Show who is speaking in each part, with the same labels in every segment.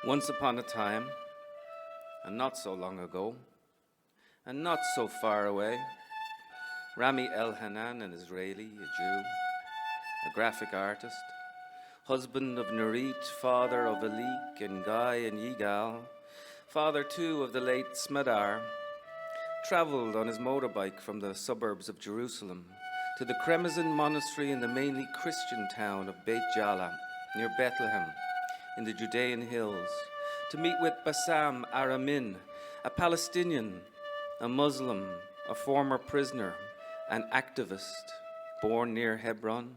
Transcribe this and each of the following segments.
Speaker 1: Once upon a time, and not so long ago, and not so far away, Rami Elhanan, an Israeli, a Jew, a graphic artist, husband of Nurit, father of Alik and Guy and Yigal, father too of the late Smadar, traveled on his motorbike from the suburbs of Jerusalem to the Kremazin monastery in the mainly Christian town of Beit Jala, near Bethlehem, in the Judean hills, to meet with Bassam Aramin, a Palestinian, a Muslim, a former prisoner, an activist born near Hebron,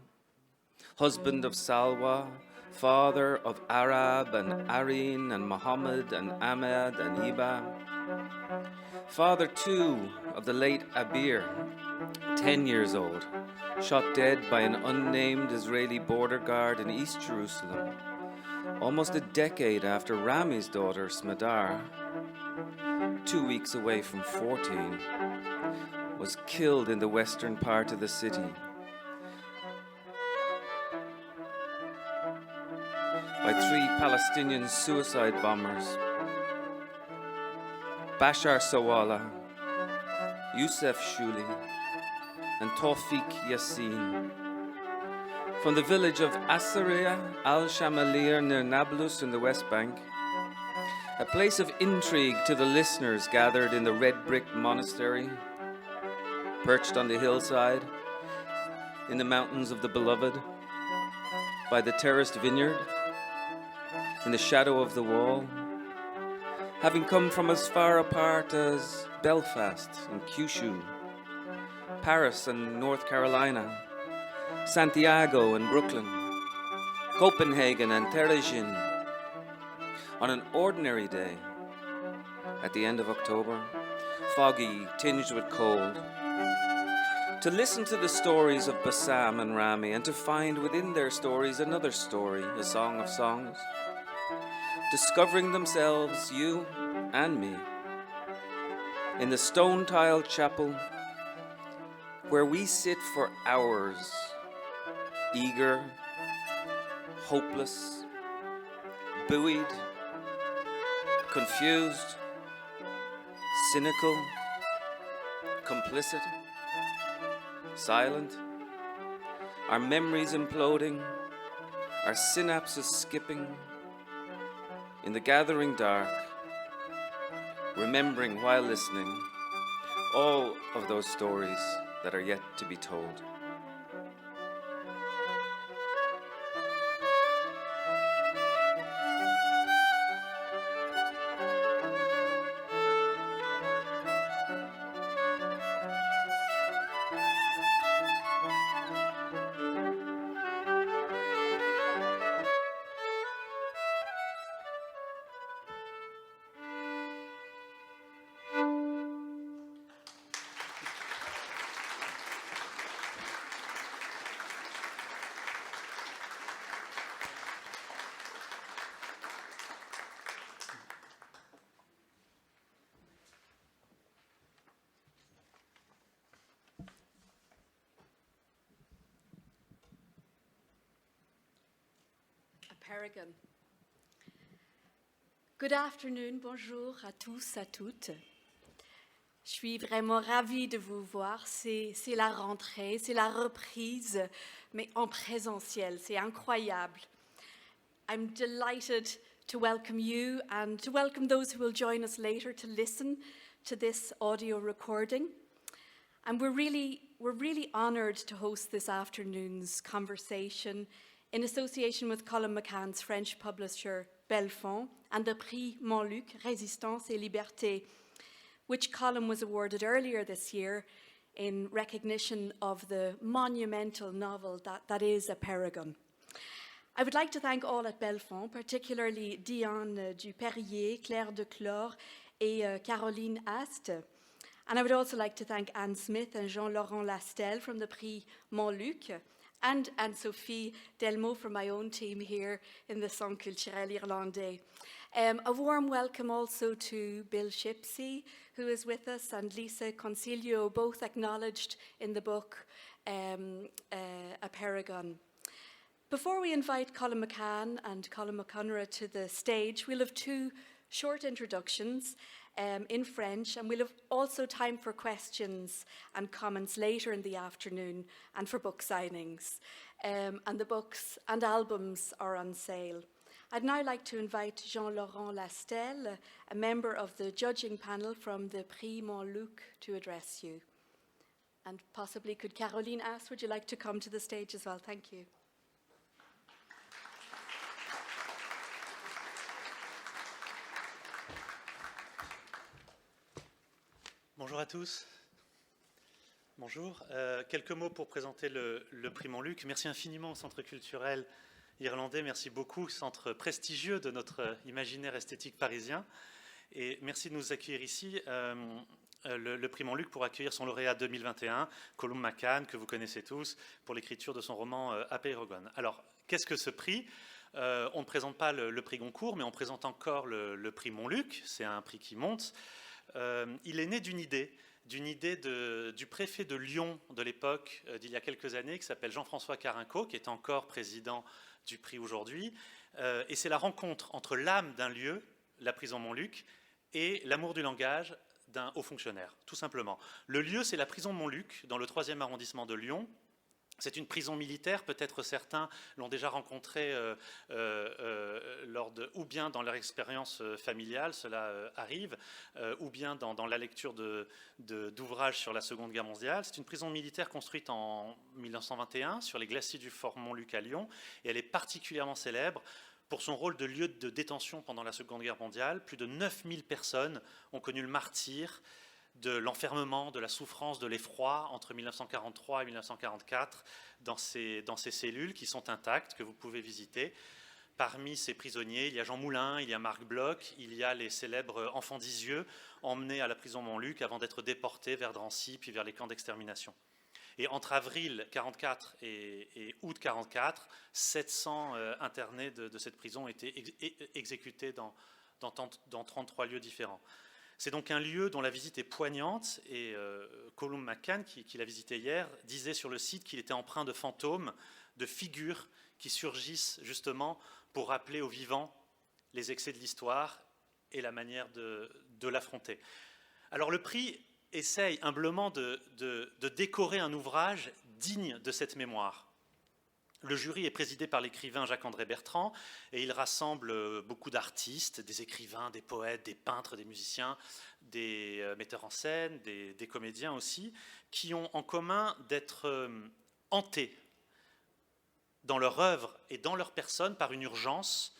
Speaker 1: husband of Salwa, father of Arab and Arin and Muhammad and Ahmed and Iba, father too of the late Abir, 10 years old, shot dead by an unnamed Israeli border guard in East Jerusalem, almost a decade after Rami's daughter Smadar, 2 weeks away from 14, was killed in the western part of the city by 3 Palestinian suicide bombers, Bashar Sawala, Youssef Shuli, and Tawfiq Yassin. From the village of Asariya al-Shamalir near Nablus in the West Bank, a place of intrigue to the listeners gathered in the red brick monastery, perched on the hillside, in the mountains of the beloved, by the terraced vineyard, in the shadow of the wall, having come from as far apart as Belfast and Kyushu, Paris and North Carolina, Santiago and Brooklyn, Copenhagen and Terezin, on an ordinary day at the end of October, foggy, tinged with cold, to listen to the stories of Bassam and Rami and to find within their stories another story, a song of songs, discovering themselves, you and me, in the stone-tiled chapel where we sit for hours, eager, hopeless, buoyed, confused, cynical, complicit, silent, our memories imploding, our synapses skipping, in the gathering dark, remembering while listening all of those stories that are yet to be told.
Speaker 2: Apeirogon. Good afternoon, bonjour à tous, à toutes. Je suis vraiment ravie de vous voir. C'est la rentrée, c'est la reprise, mais en présentiel. C'est incroyable. I'm delighted to welcome you and to welcome those who will join us later to listen to this audio recording. And we're really honored to host this afternoon's conversation in association with Colm McCann's French publisher Belfond and the prix Montluc Résistance et Liberté, which Colm was awarded earlier this year in recognition of the monumental novel that is Apeirogon. I would like to thank all at Belfond, particularly Diane Duperrier, Claire Declore, et Caroline Ast. And I would also like to thank Anne Smith and Jean-Laurent Lastel from the Prix Montluc, and Anne-Sophie Delmeau from my own team here in the Centre Culturel Irlandais. A warm welcome also to Bill Shipsey, who is with us, and Lisa Consiglio, both acknowledged in the book Apeirogon. Before we invite Colum McCann and Colum McCann Iomaire to the stage, we'll have two short introductions in French, and we'll have also time for questions and comments later in the afternoon and for book signings. And the books and albums are on sale. I'd now like to invite Jean-Laurent Lastel, a member of the judging panel from the Prix Montluc, to address you. And possibly could Caroline ask, would you like to come to the stage as well? Thank you.
Speaker 3: Bonjour à tous. Bonjour. Quelques mots pour présenter le prix Montluc. Merci infiniment au Centre culturel irlandais. Merci beaucoup, centre prestigieux de notre imaginaire esthétique parisien. Et merci de nous accueillir ici. Le prix Montluc pour accueillir son lauréat 2021, Colum Mac Con, que vous connaissez tous, pour l'écriture de son roman Apeirogon. Alors, qu'est-ce que ce prix ? On ne présente pas le prix Goncourt, mais on présente encore le prix Montluc. C'est un prix qui monte. Il est né d'une idée du préfet de Lyon de l'époque, d'il y a quelques années, qui s'appelle Jean-François Carinco, qui est encore président du prix aujourd'hui. Et c'est la rencontre entre l'âme d'un lieu, la prison Montluc, et l'amour du langage d'un haut fonctionnaire, tout simplement. Le lieu, c'est la prison Montluc, dans le 3e arrondissement de Lyon. C'est une prison militaire, peut-être certains l'ont déjà rencontrée ou bien dans leur expérience familiale, cela arrive, ou bien dans la lecture d'ouvrages sur la Seconde Guerre mondiale. C'est une prison militaire construite en 1921 sur les glaciers du fort Montluc à Lyon, et elle est particulièrement célèbre pour son rôle de lieu de détention pendant la Seconde Guerre mondiale. Plus de 9000 personnes ont connu le martyre de l'enfermement, de la souffrance, de l'effroi entre 1943 et 1944 dans ces cellules qui sont intactes, que vous pouvez visiter. Parmi ces prisonniers, il y a Jean Moulin, il y a Marc Bloch, il y a les célèbres enfants d'Isieux emmenés à la prison Montluc avant d'être déportés vers Drancy puis vers les camps d'extermination. Et entre avril 1944 et août 1944, 700 internés de cette prison ont été exécutés dans 33 lieux différents. C'est donc un lieu dont la visite est poignante, et Colum Mac Con, qui l'a visité hier, disait sur le site qu'il était empreint de fantômes, de figures qui surgissent justement pour rappeler aux vivants les excès de l'histoire et la manière de l'affronter. Alors le prix essaye humblement de décorer un ouvrage digne de cette mémoire. Le jury est présidé par l'écrivain Jacques-André Bertrand, et il rassemble beaucoup d'artistes, des écrivains, des poètes, des peintres, des musiciens, des metteurs en scène, des comédiens aussi, qui ont en commun d'être hantés dans leur œuvre et dans leur personne par une urgence,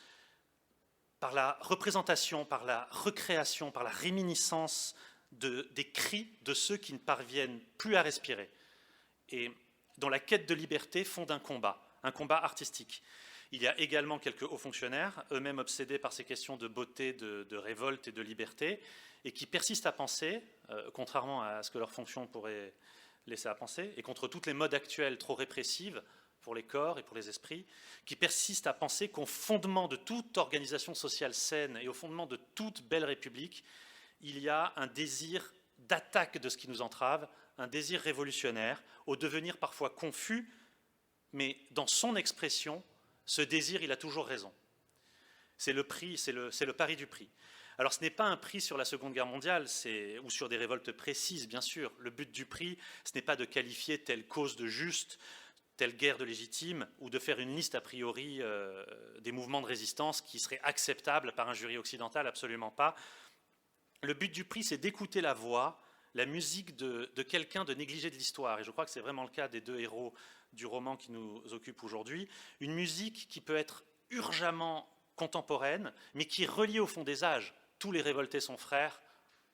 Speaker 3: par la représentation, par la recréation, par la réminiscence des cris de ceux qui ne parviennent plus à respirer, et dont la quête de liberté fonde un combat artistique. Il y a également quelques hauts fonctionnaires, eux-mêmes obsédés par ces questions de beauté, de révolte et de liberté, et qui persistent à penser, contrairement à ce que leur fonction pourrait laisser à penser, et contre toutes les modes actuelles trop répressives pour les corps et pour les esprits, qui persistent à penser qu'au fondement de toute organisation sociale saine et au fondement de toute belle république, il y a un désir d'attaque de ce qui nous entrave, un désir révolutionnaire, au devenir parfois confus, mais dans son expression, ce désir, il a toujours raison. C'est le prix, c'est le pari du prix. Alors ce n'est pas un prix sur la Seconde Guerre mondiale, ou sur des révoltes précises, bien sûr. Le but du prix, ce n'est pas de qualifier telle cause de juste, telle guerre de légitime, ou de faire une liste a priori des mouvements de résistance qui seraient acceptables par un jury occidental, absolument pas. Le but du prix, c'est d'écouter la voix, la musique de quelqu'un de négligé de l'histoire. Et je crois que c'est vraiment le cas des deux héros du roman qui nous occupe aujourd'hui. Une musique qui peut être urgemment contemporaine, mais qui est reliée au fond des âges. Tous les révoltés sont frères,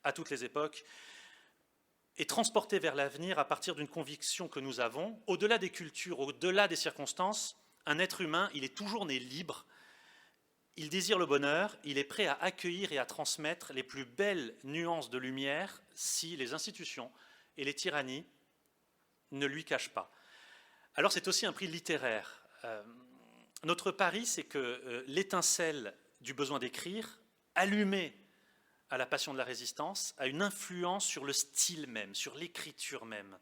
Speaker 3: à toutes les époques, et transportée vers l'avenir à partir d'une conviction que nous avons. Au-delà des cultures, au-delà des circonstances, un être humain, il est toujours né libre. Il désire le bonheur, il est prêt à accueillir et à transmettre les plus belles nuances de lumière si les institutions et les tyrannies ne lui cachent pas. Alors c'est aussi un prix littéraire. Notre pari, c'est que l'étincelle du besoin d'écrire, allumée à la passion de la résistance, a une influence sur le style même, sur l'écriture même.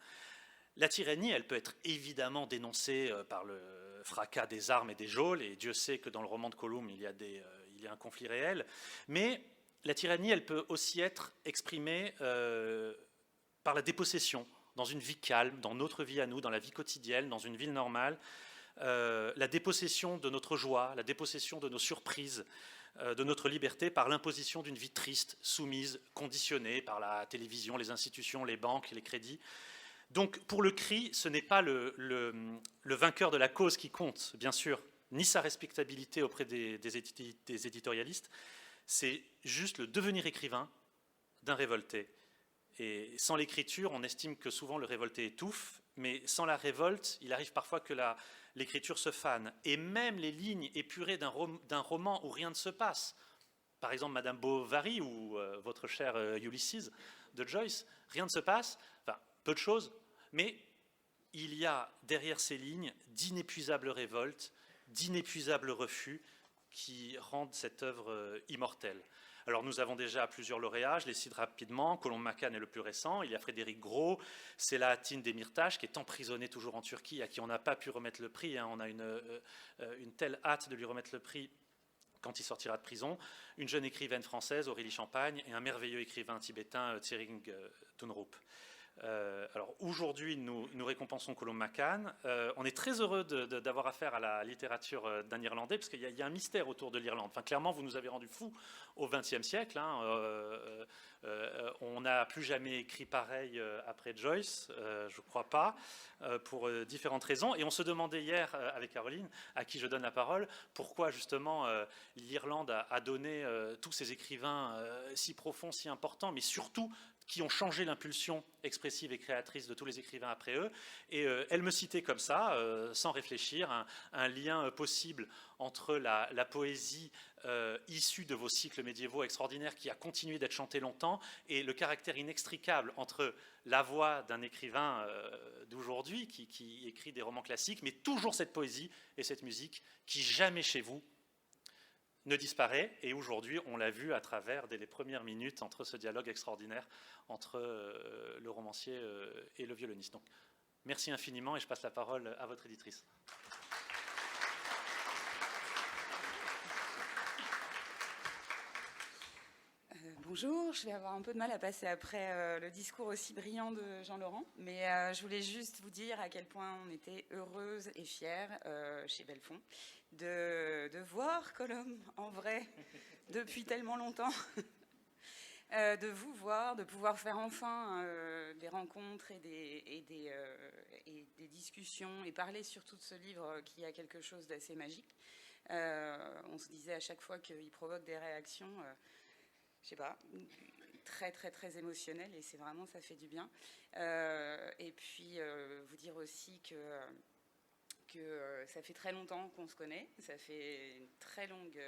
Speaker 3: La tyrannie, elle peut être évidemment dénoncée par le fracas des armes et des geôles, et Dieu sait que dans le roman de Colum, il y a un conflit réel. Mais la tyrannie, elle peut aussi être exprimée par la dépossession, dans une vie calme, dans notre vie à nous, dans la vie quotidienne, dans une ville normale, la dépossession de notre joie, la dépossession de nos surprises, de notre liberté par l'imposition d'une vie triste, soumise, conditionnée par la télévision, les institutions, les banques, les crédits. Donc pour le cri, ce n'est pas le vainqueur de la cause qui compte, bien sûr, ni sa respectabilité auprès des éditorialistes, c'est juste le devenir écrivain d'un révolté. Et sans l'écriture, on estime que souvent le révolté étouffe, mais sans la révolte, il arrive parfois que l'écriture se fane. Et même les lignes épurées d'un roman où rien ne se passe, par exemple Madame Bovary ou votre cher Ulysses de Joyce, rien ne se passe, enfin peu de choses, mais il y a derrière ces lignes d'inépuisables révoltes, d'inépuisables refus qui rendent cette œuvre immortelle. Alors nous avons déjà plusieurs lauréats, je les cite rapidement. Colm Mac Con est le plus récent, il y a Frédéric Gros, Selahattin Demirtas qui est emprisonné toujours en Turquie, à qui on n'a pas pu remettre le prix, on a une telle hâte de lui remettre le prix quand il sortira de prison. Une jeune écrivaine française, Aurélie Champagne, et un merveilleux écrivain tibétain, Tsering Tunrup. Alors aujourd'hui, nous récompensons Colum Mac Con. On est très heureux d'avoir affaire à la littérature d'un Irlandais, parce qu'il y a un mystère autour de l'Irlande. Enfin, clairement, vous nous avez rendus fous au XXe siècle. On n'a plus jamais écrit pareil après Joyce, je ne crois pas, pour différentes raisons. Et on se demandait hier, avec Caroline, à qui je donne la parole, pourquoi justement l'Irlande a donné tous ces écrivains si profonds, si importants, mais surtout qui ont changé l'impulsion expressive et créatrice de tous les écrivains après eux. Et elle me citait comme ça, sans réfléchir, un lien possible entre la poésie issue de vos cycles médiévaux extraordinaires qui a continué d'être chantée longtemps et le caractère inextricable entre la voix d'un écrivain d'aujourd'hui qui écrit des romans classiques, mais toujours cette poésie et cette musique qui jamais chez vous ne disparaît, et aujourd'hui on l'a vu à travers dès les premières minutes entre ce dialogue extraordinaire entre le romancier et le violoniste. Donc merci infiniment et je passe la parole à votre éditrice.
Speaker 4: Bonjour, je vais avoir un peu de mal à passer après le discours aussi brillant de Jean-Laurent, mais je voulais juste vous dire à quel point on était heureuse et fière chez Belfond de voir Colum en vrai depuis tellement longtemps, de vous voir, de pouvoir faire enfin des rencontres et des discussions et parler surtout de ce livre qui a quelque chose d'assez magique. On se disait à chaque fois qu'il provoque des réactions je sais pas, très très très émotionnel, et c'est vraiment, ça fait du bien. Et puis vous dire aussi que ça fait très longtemps qu'on se connaît, ça fait une très longue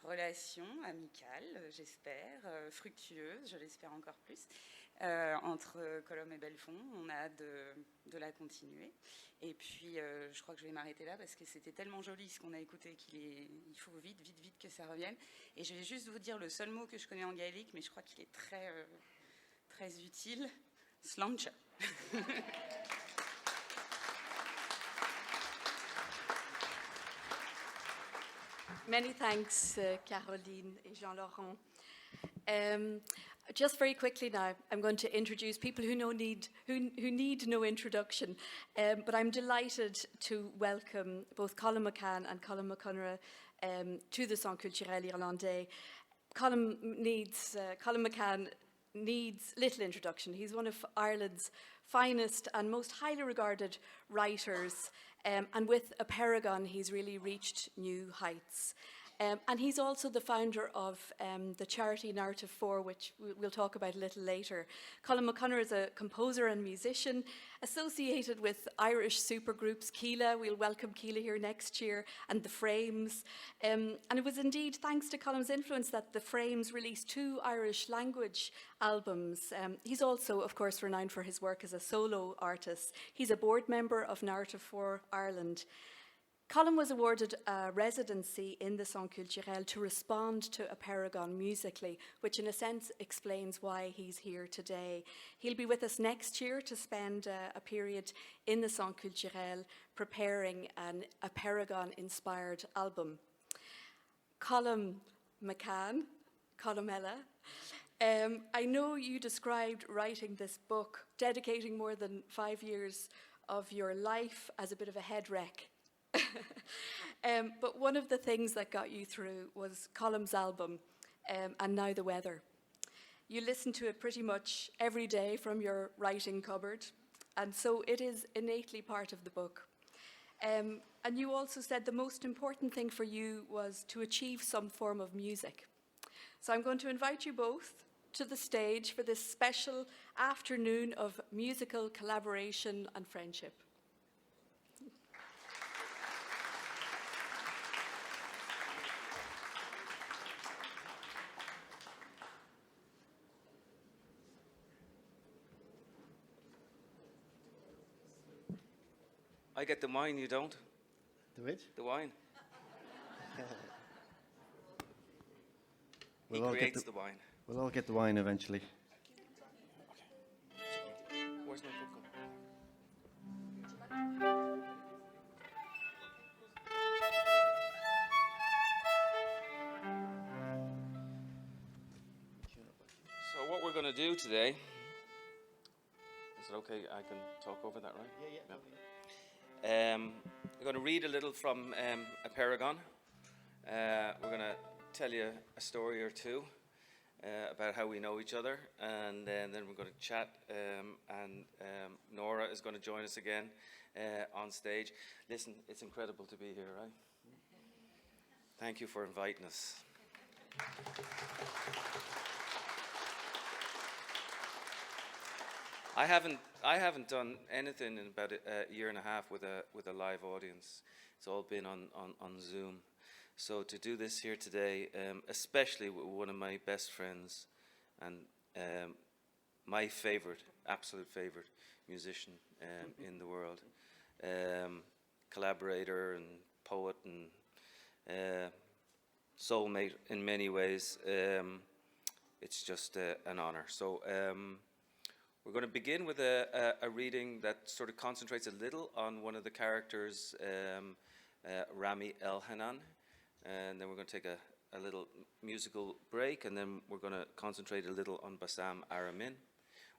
Speaker 4: relation amicale, j'espère, fructueuse, je l'espère encore plus, entre Colum et Belfond. On a hâte de la continuer. Et puis, je crois que je vais m'arrêter là parce que c'était tellement joli ce qu'on a écouté qu'il faut vite que ça revienne. Et je vais juste vous dire le seul mot que je connais en gaélique, mais je crois qu'il est très, très utile. Slancha.
Speaker 2: Many thanks, Caroline et Jean-Laurent. Just very quickly now, I'm going to introduce people who need no introduction, but I'm delighted to welcome both Colm McCann and Colum McCann to the Centre Culturel Irlandais. Colum McCann needs little introduction. He's one of Ireland's finest and most highly regarded writers, and with Apeirogon he's really reached new heights. And he's also the founder of the charity Narrative 4, which we'll talk about a little later. Colum McCann is a composer and musician associated with Irish supergroups Keela. We'll welcome Keela here next year, and The Frames. And it was indeed thanks to Colum's influence that The Frames released 2 Irish language albums. He's also, of course, renowned for his work as a solo artist. He's a board member of Narrative 4 Ireland. Colum was awarded a residency in the Centre Culturel to respond to Apeirogon musically, which in a sense explains why he's here today. He'll be with us next year to spend a period in the Centre Culturel preparing an Apeirogon-inspired album. Colum McCann Colm, I know you described writing this book, dedicating more than 5 years of your life as a bit of a head wreck. But one of the things that got you through was Colum's album, And Now the Weather. You listen to it pretty much every day from your writing cupboard, and so it is innately part of the book. And you also said the most important thing for you was to achieve some form of music. So I'm going to invite you both to the stage for this special afternoon of musical collaboration and friendship.
Speaker 1: I get the wine, you don't?
Speaker 5: The which?
Speaker 1: The wine. He
Speaker 5: We'll all get
Speaker 1: creates the wine.
Speaker 5: We'll all get the wine eventually.
Speaker 1: Where's my book gone? So what we're going to do today, is it okay I can talk over that, right?
Speaker 5: Yeah.
Speaker 1: I'm going to read a little from Apeirogon. We're going to tell you a story or two about how we know each other, and then we're going to chat, and Nora is going to join us again on stage. Listen, it's incredible to be here, right? Thank you for inviting us. I haven't done anything in about a year and a half with a live audience. It's all been on Zoom. So to do this here today, especially with one of my best friends and my absolute favorite musician in the world, collaborator and poet and soulmate in many ways, it's just an honor. So we're going to begin with a reading that sort of concentrates a little on one of the characters, Rami Elhanan, and then we're going to take a little musical break, and then we're going to concentrate a little on Bassam Aramin.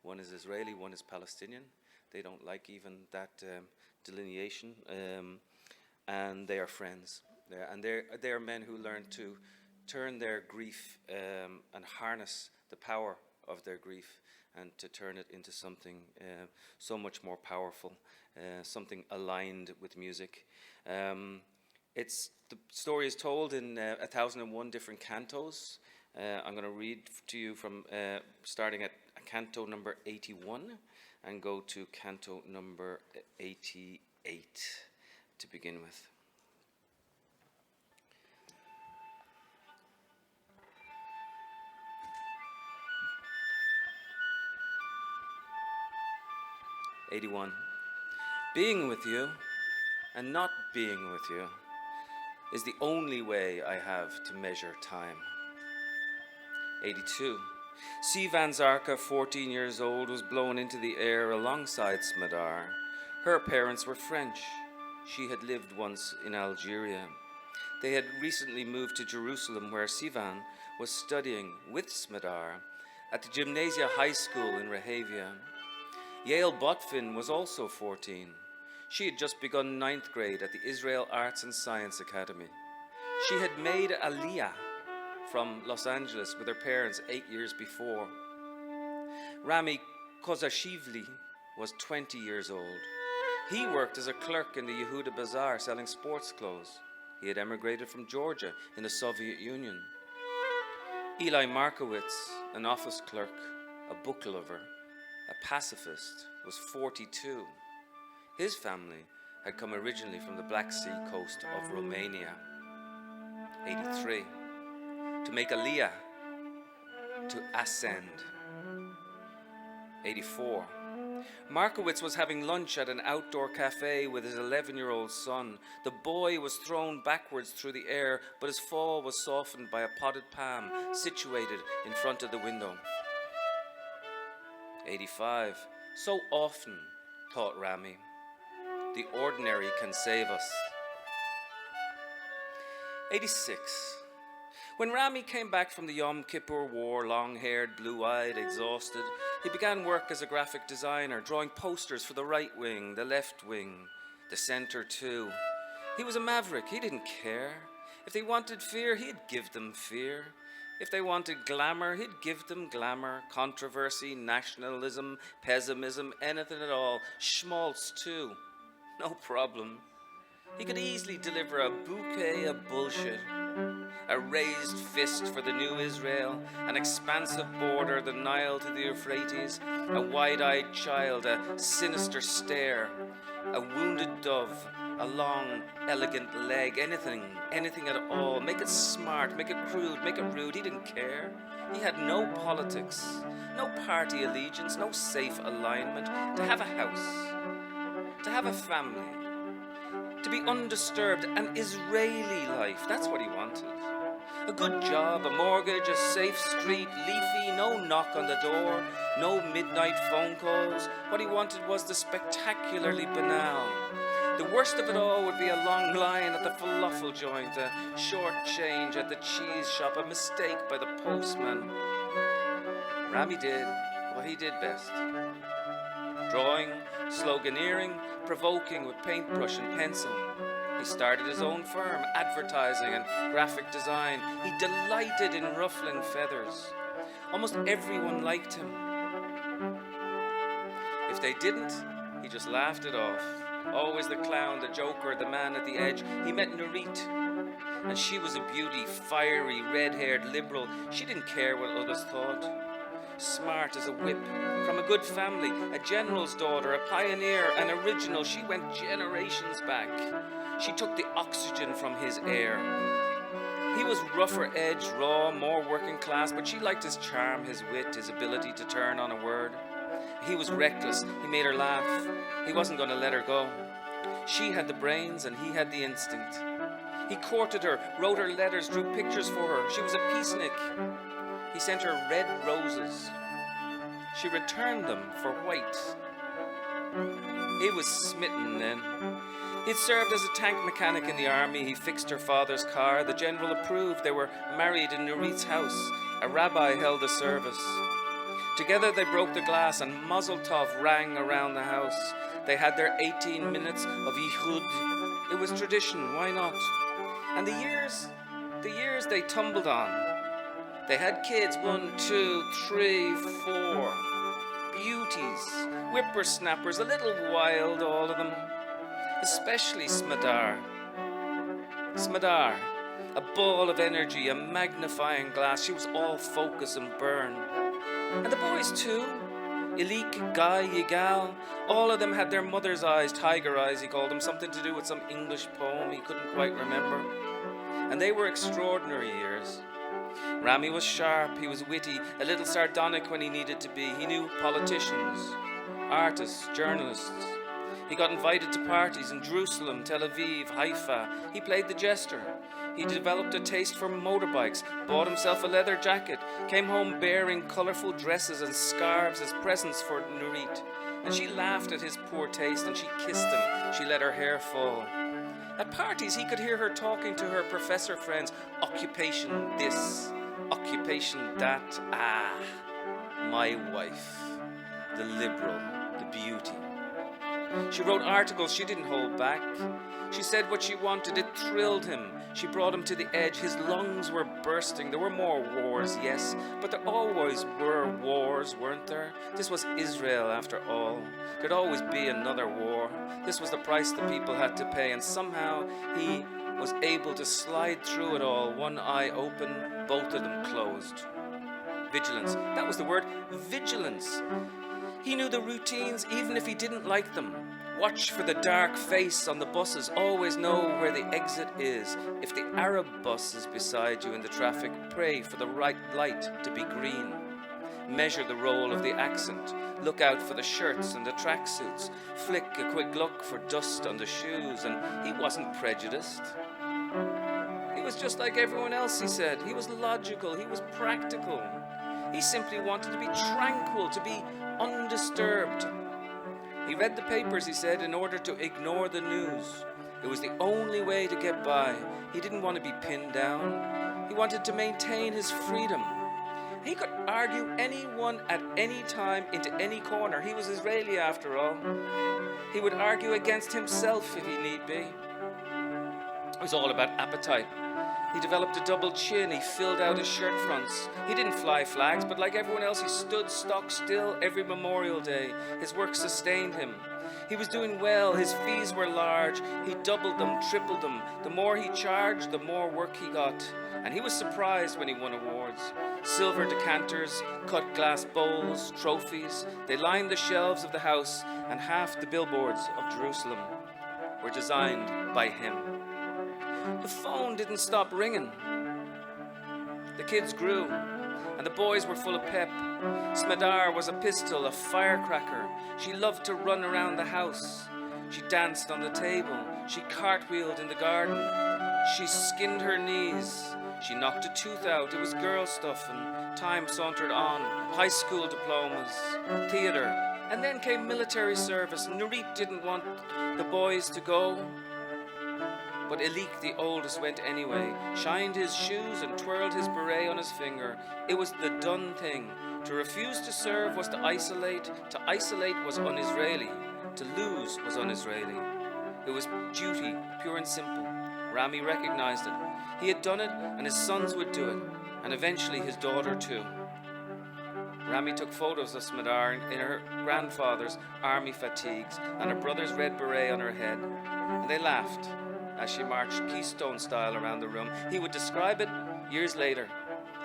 Speaker 1: One is Israeli, one is Palestinian. They don't like even that delineation, and they are friends. They are men who learn to turn their grief and harness the power of their grief and to turn it into something so much more powerful, something aligned with music. The story is told in 1001 different cantos. I'm going to read to you from starting at canto number 81 and go to canto number 88 to begin with. '81. Being with you and not being with you is the only way I have to measure time. 82. Sivan Zarka, 14 years old, was blown into the air alongside Smadar. Her parents were French. She had lived once in Algeria. They had recently moved to Jerusalem, where Sivan was studying with Smadar at the Gymnasia High School in Rehavia. Yael Botvin was also 14. She had just begun 9th grade at the Israel Arts and Science Academy. She had made Aliyah from Los Angeles with her parents 8 years before. Rami Kozashivli was 20 years old. He worked as a clerk in the Yehuda Bazaar selling sports clothes. He had emigrated from Georgia in the Soviet Union. Eli Markowitz, an office clerk, a book lover, a pacifist, was 42. His family had come originally from the Black Sea coast of Romania. 83. To make Aliyah, to ascend. 84. Markowitz was having lunch at an outdoor cafe with his 11-year-old son. The boy was thrown backwards through the air, but his fall was softened by a potted palm situated in front of the window. 85. So often, thought Rami, the ordinary can save us. 86. When Rami came back from the Yom Kippur War, long-haired, blue-eyed, exhausted, he began work as a graphic designer, drawing posters for the right wing, the left wing, the center too. He was a maverick. He didn't care. If they wanted fear, he'd give them fear. If they wanted glamour, he'd give them glamour. Controversy, nationalism, pessimism, anything at all. Schmaltz too. No problem. He could easily deliver a bouquet of bullshit. A raised fist for the new Israel, an expansive border, the Nile to the Euphrates, a wide-eyed child, a sinister stare, a wounded dove, a long, elegant leg, anything at all. Make it smart, make it crude, make it rude. He didn't care. He had no politics, no party allegiance, no safe alignment. To have a house, to have a family, to be undisturbed, an Israeli life. That's what he wanted. A good job, a mortgage, a safe street, leafy, no knock on the door, no midnight phone calls. What he wanted was the spectacularly banal. The worst of it all would be a long line at the falafel joint, a short change at the cheese shop, a mistake by the postman. Rami did what he did best. Drawing, sloganeering, provoking with paintbrush and pencil. He started his own firm, advertising and graphic design. He delighted in ruffling feathers. Almost everyone liked him. If they didn't, he just laughed it off. Always the clown, the joker, the man at the edge. He met Nurit, and she was a beauty, fiery, red-haired liberal. She didn't care what others thought. Smart as a whip, from a good family, a general's daughter, a pioneer, an original. She went generations back. She took the oxygen from his air. He was rougher edged, raw, more working class, but she liked his charm, his wit, his ability to turn on a word. He was reckless. He made her laugh. He wasn't going to let her go. She had the brains and he had the instinct. He courted her, wrote her letters, drew pictures for her. She was a peacenik. He sent her red roses. She returned them for white. He was smitten then. He'd served as a tank mechanic in the army. He fixed her father's car. The general approved. They were married in Nurit's house. A rabbi held a service. Together they broke the glass and Mazel Tov rang around the house. They had their 18 minutes of Yichud. It was tradition, why not? And the years they tumbled on. They had kids, 1, 2, 3, 4. Beauties, whippersnappers, a little wild, all of them. Especially Smadar. Smadar, a ball of energy, a magnifying glass. She was all focus and burn. And the boys too. Ilik, Guy, Yigal, all of them had their mother's eyes, tiger eyes he called them, something to do with some English poem he couldn't quite remember. And they were extraordinary years. Rami was sharp, he was witty, a little sardonic when he needed to be. He knew politicians, artists, journalists. He got invited to parties in Jerusalem, Tel Aviv, Haifa. He played the jester. He developed a taste for motorbikes, bought himself a leather jacket, came home bearing colourful dresses and scarves as presents for Nurit. And she laughed at his poor taste and she kissed him. She let her hair fall. At parties, he could hear her talking to her professor friends. Occupation this, occupation that. Ah, my wife, the liberal, the beauty. She wrote articles she didn't hold back. She said what she wanted. It thrilled him. She brought him to the edge. His lungs were bursting. There were more wars, yes, but there always were wars, weren't there? This was Israel, after all. There'd always be another war. This was the price the people had to pay, and somehow he was able to slide through it all, one eye open, both of them closed. Vigilance. That was the word, vigilance. He knew the routines, even if he didn't like them. Watch for the dark face on the buses. Always know where the exit is. If the Arab bus is beside you in the traffic, pray for the right light to be green. measure the roll of the accent, look out for the shirts and the tracksuits, flick a quick look for dust on the shoes, and he wasn't prejudiced. He was just like everyone else, he said. He was logical, he was practical. He simply wanted to be tranquil, to be undisturbed. He read the papers, he said, in order to ignore the news. It was the only way to get by. He didn't want to be pinned down. He wanted to maintain his freedom. He could argue anyone at any time into any corner. He was Israeli after all. He would argue against himself if he need be. It was all about appetite. He developed a double chin. He filled out his shirt fronts. He didn't fly flags, but like everyone else, he stood stock still every Memorial Day. His work sustained him. He was doing well. His fees were large. He doubled them, tripled them. The more he charged, the more work he got. And he was surprised when he won awards. Silver decanters, cut glass bowls, trophies. They lined the shelves of the house, and half the billboards of Jerusalem were designed by him. The phone didn't stop ringing. The kids grew, and the boys were full of pep. Smedar was a pistol, a firecracker. She loved to run around the house. She danced on the table. She cartwheeled in the garden. She skinned her knees. She knocked a tooth out. It was girl stuff, and time sauntered on. High school diplomas, theatre, and then came military service. Nurit didn't want the boys to go, but Elik, the oldest, went anyway, shined his shoes and twirled his beret on his finger. It was the done thing. To refuse to serve was to isolate. To isolate was un-Israeli. To lose was un-Israeli. It was duty, pure and simple. Rami recognized it. He had done it, and his sons would do it, and eventually his daughter too. Rami took photos of Smedar in her grandfather's army fatigues and her brother's red beret on her head, and they laughed as she marched Keystone style around the room. He would describe it years later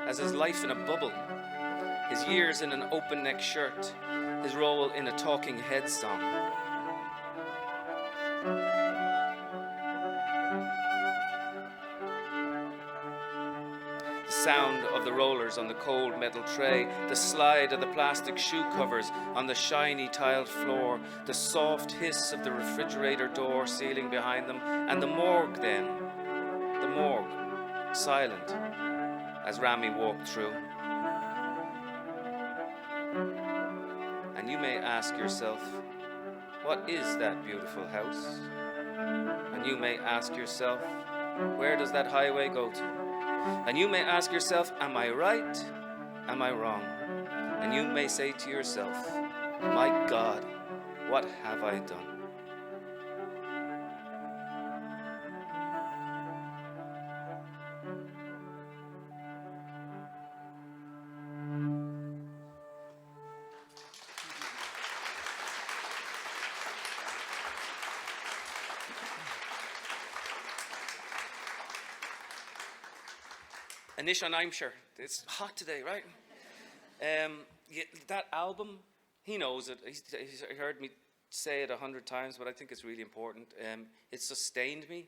Speaker 1: as his life in a bubble, his years in an open neck shirt, his role in a Talking Heads song. The sound of the rollers on the cold metal tray, the slide of the plastic shoe covers on the shiny tiled floor, the soft hiss of the refrigerator door sealing behind them, and the morgue then, the morgue, silent as Rami walked through. And you may ask yourself, what is that beautiful house? And you may ask yourself, where does that highway go to? And you may ask yourself, am I right? Am I wrong? And you may say to yourself, my God, what have I done? Anish on Aimshire. It's hot today, right? That album, he knows it. He's heard me say it 100 times, but I think it's really important. It sustained me,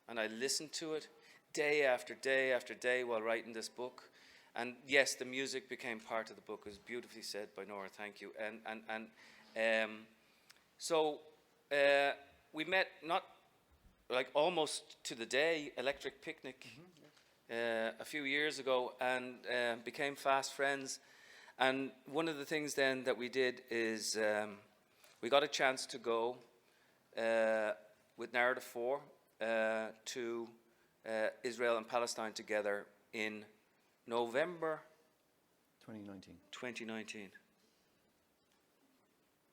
Speaker 1: and I listened to it day after day after day while writing this book. And yes, the music became part of the book. It was beautifully said by Nora. Thank you. So we met not like almost to the day, Electric Picnic. A few years ago, and became fast friends. And one of the things then that we did is we got a chance to go with Narrative 4 to Israel and Palestine together in November 2019.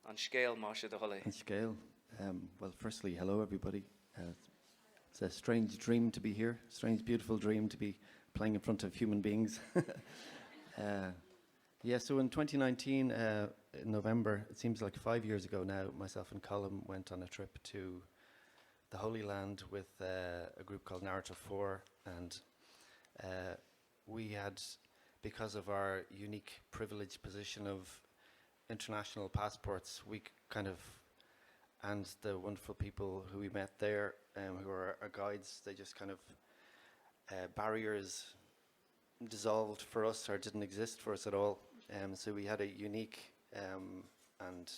Speaker 1: On scale, Masha the Hole.
Speaker 5: On scale. Well, firstly, hello everybody. It's a strange dream to be here, strange, beautiful dream to be playing in front of human beings. So in 2019, in November, it seems like 5 years ago now, myself and Colum went on a trip to the Holy Land with a group called Narrative 4, and we had, because of our unique privileged position of international passports, we kind of, and the wonderful people who we met there, who were our guides, they just kind of, barriers dissolved for us or didn't exist for us at all. So we had a unique and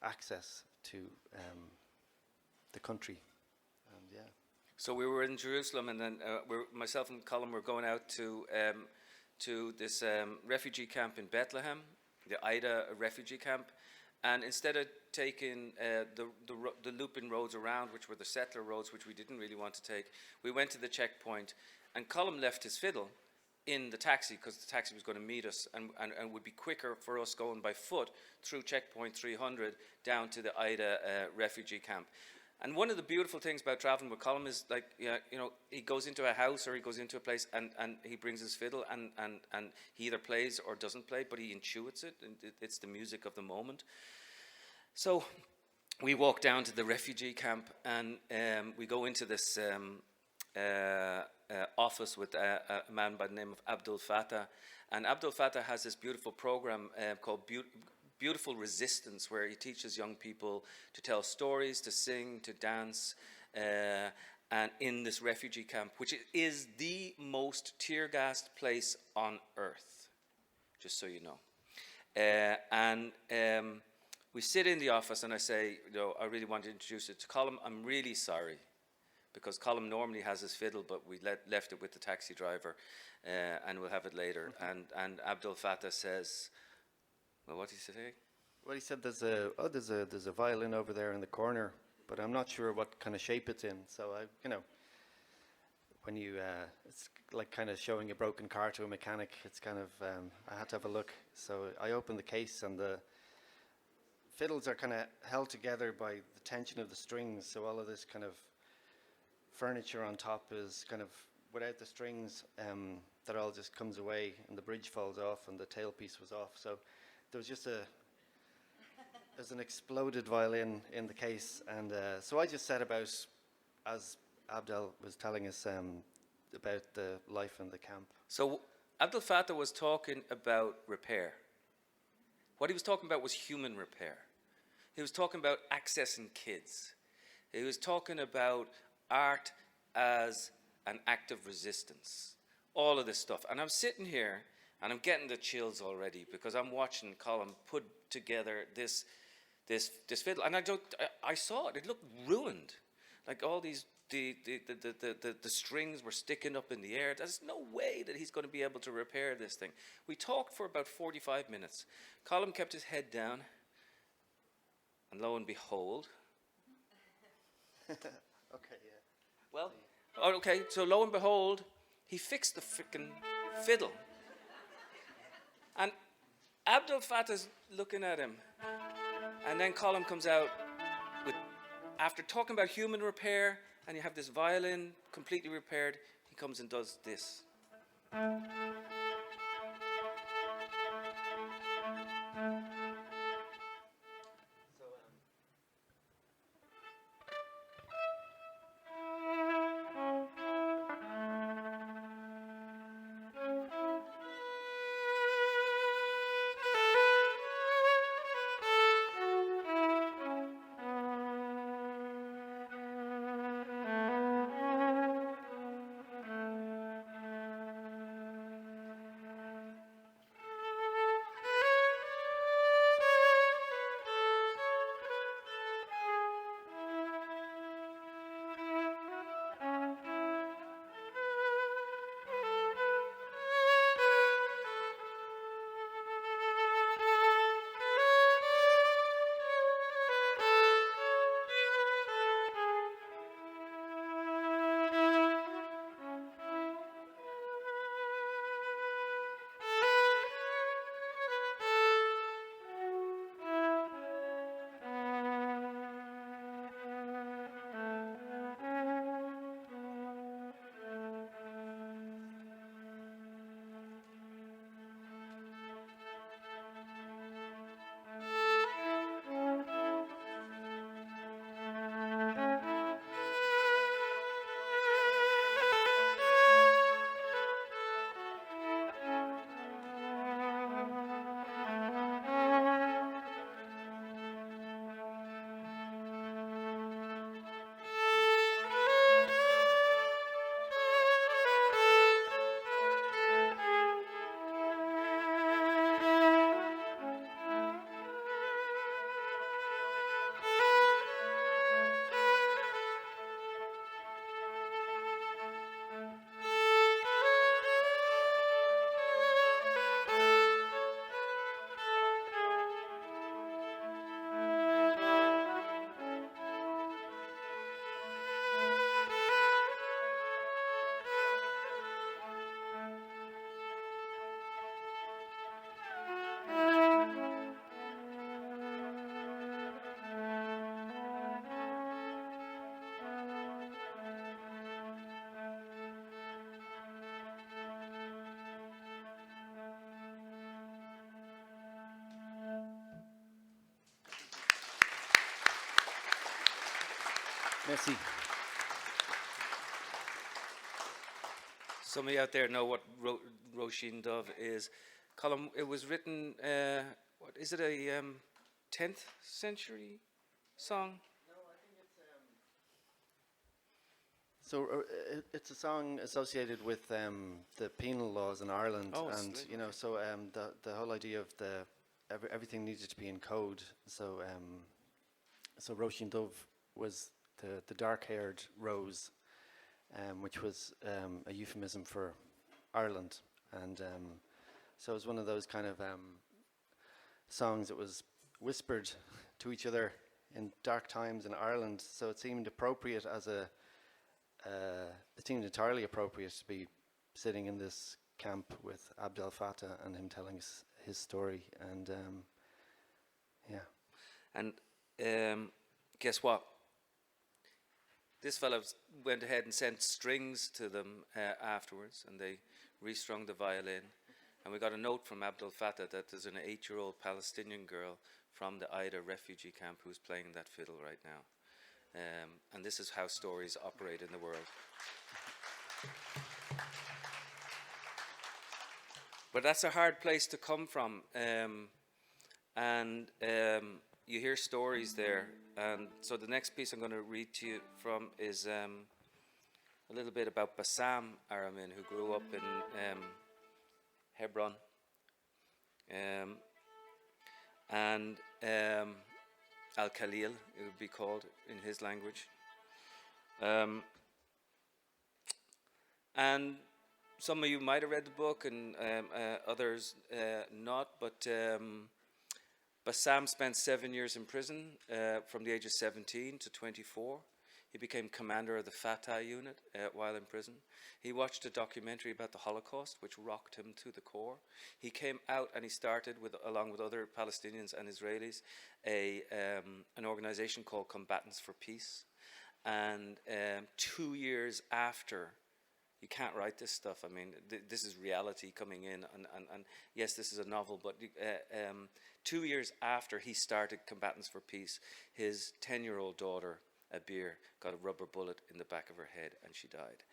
Speaker 5: access to the country. And yeah.
Speaker 1: So we were in Jerusalem, and then myself and Colum were going out to this refugee camp in Bethlehem, the Ida refugee camp. And instead of taking the looping roads around, which were the settler roads, which we didn't really want to take, we went to the checkpoint, and Colum left his fiddle in the taxi because the taxi was going to meet us and would be quicker for us going by foot through checkpoint 300 down to the Ida refugee camp. And one of the beautiful things about traveling with Colum is, like, he goes into a house or he goes into a place and he brings his fiddle and he either plays or doesn't play, but he intuits it, and it's the music of the moment. So we walk down to the refugee camp, and we go into this office with a man by the name of Abdul Fattah. And Abdul Fattah has this beautiful program called Beautiful Resistance, where he teaches young people to tell stories, to sing, to dance, and in this refugee camp, which is the most tear-gassed place on earth, just so you know. We sit in the office, and I say, I really want to introduce it to Colum. I'm really sorry, because Colum normally has his fiddle, but we left it with the taxi driver, and we'll have it later. And Abdul Fattah says, well, what did he say?
Speaker 5: Well, he said there's a violin over there in the corner, but I'm not sure what kind of shape it's in. So when you, it's like kind of showing a broken car to a mechanic. It's kind of, I had to have a look. So I opened the case, and the fiddles are kind of held together by the tension of the strings. So all of this kind of furniture on top is kind of without the strings. That all just comes away, and the bridge falls off, and the tailpiece was off. So there was just there's an exploded violin in the case, and so I just said about, as Abdel was telling us, about the life in the camp.
Speaker 1: So Abdel Fattah was talking about repair. What he was talking about was human repair. He was talking about accessing kids. He was talking about art as an act of resistance. All of this stuff. And I'm sitting here, and I'm getting the chills already, because I'm watching Colum put together this fiddle, and I saw it. It looked ruined. Like all these, the strings were sticking up in the air. There's no way that he's going to be able to repair this thing. We talked for about 45 minutes. Colum kept his head down, and lo and behold.
Speaker 5: Okay, yeah.
Speaker 1: Well, okay. So lo and behold, he fixed the frickin' fiddle. And Abdel Fattah's looking at him. And then Colum comes out with, after talking about human repair, and you have this violin completely repaired, he comes and does this.
Speaker 5: Merci.
Speaker 1: Some of you out there know what Roisin Dubh is. Colm, it was written, what is it, a 10th century song?
Speaker 5: So it's a song associated with the penal laws in Ireland,
Speaker 1: Oh,
Speaker 5: and
Speaker 1: slick,
Speaker 5: you know,
Speaker 1: okay.
Speaker 5: so the whole idea of everything needed to be in code. So so Roisin Dubh was the dark-haired rose, which was a euphemism for Ireland, and so it was one of those kind of songs that was whispered to each other in dark times in Ireland. So it seemed appropriate as a it seemed entirely appropriate to be sitting in this camp with Abdel Fattah and him telling his story, and yeah.
Speaker 1: And guess what? This fellow went ahead and sent strings to them afterwards, and they restrung the violin. And we got a note from Abdel Fattah that there's an 8-year-old Palestinian girl from the Aida refugee camp who's playing that fiddle right now. And this is how stories operate in the world. But that's a hard place to come from. You hear stories there. And so the next piece I'm going to read to you from is a little bit about Bassam Aramin, who grew up in Hebron. Al-Khalil, it would be called in his language. And some of you might have read the book, and others not, but Bassam spent 7 years in prison from the age of 17 to 24. He became commander of the Fatah unit while in prison. He watched a documentary about the Holocaust, which rocked him to the core. He came out and he started, along with other Palestinians and Israelis, an organization called Combatants for Peace. And 2 years after, you can't write this stuff. I mean, this is reality coming in. And yes, this is a novel, but 2 years after he started Combatants for Peace, his 10-year-old daughter, Abir, got a rubber bullet in the back of her head, and she died.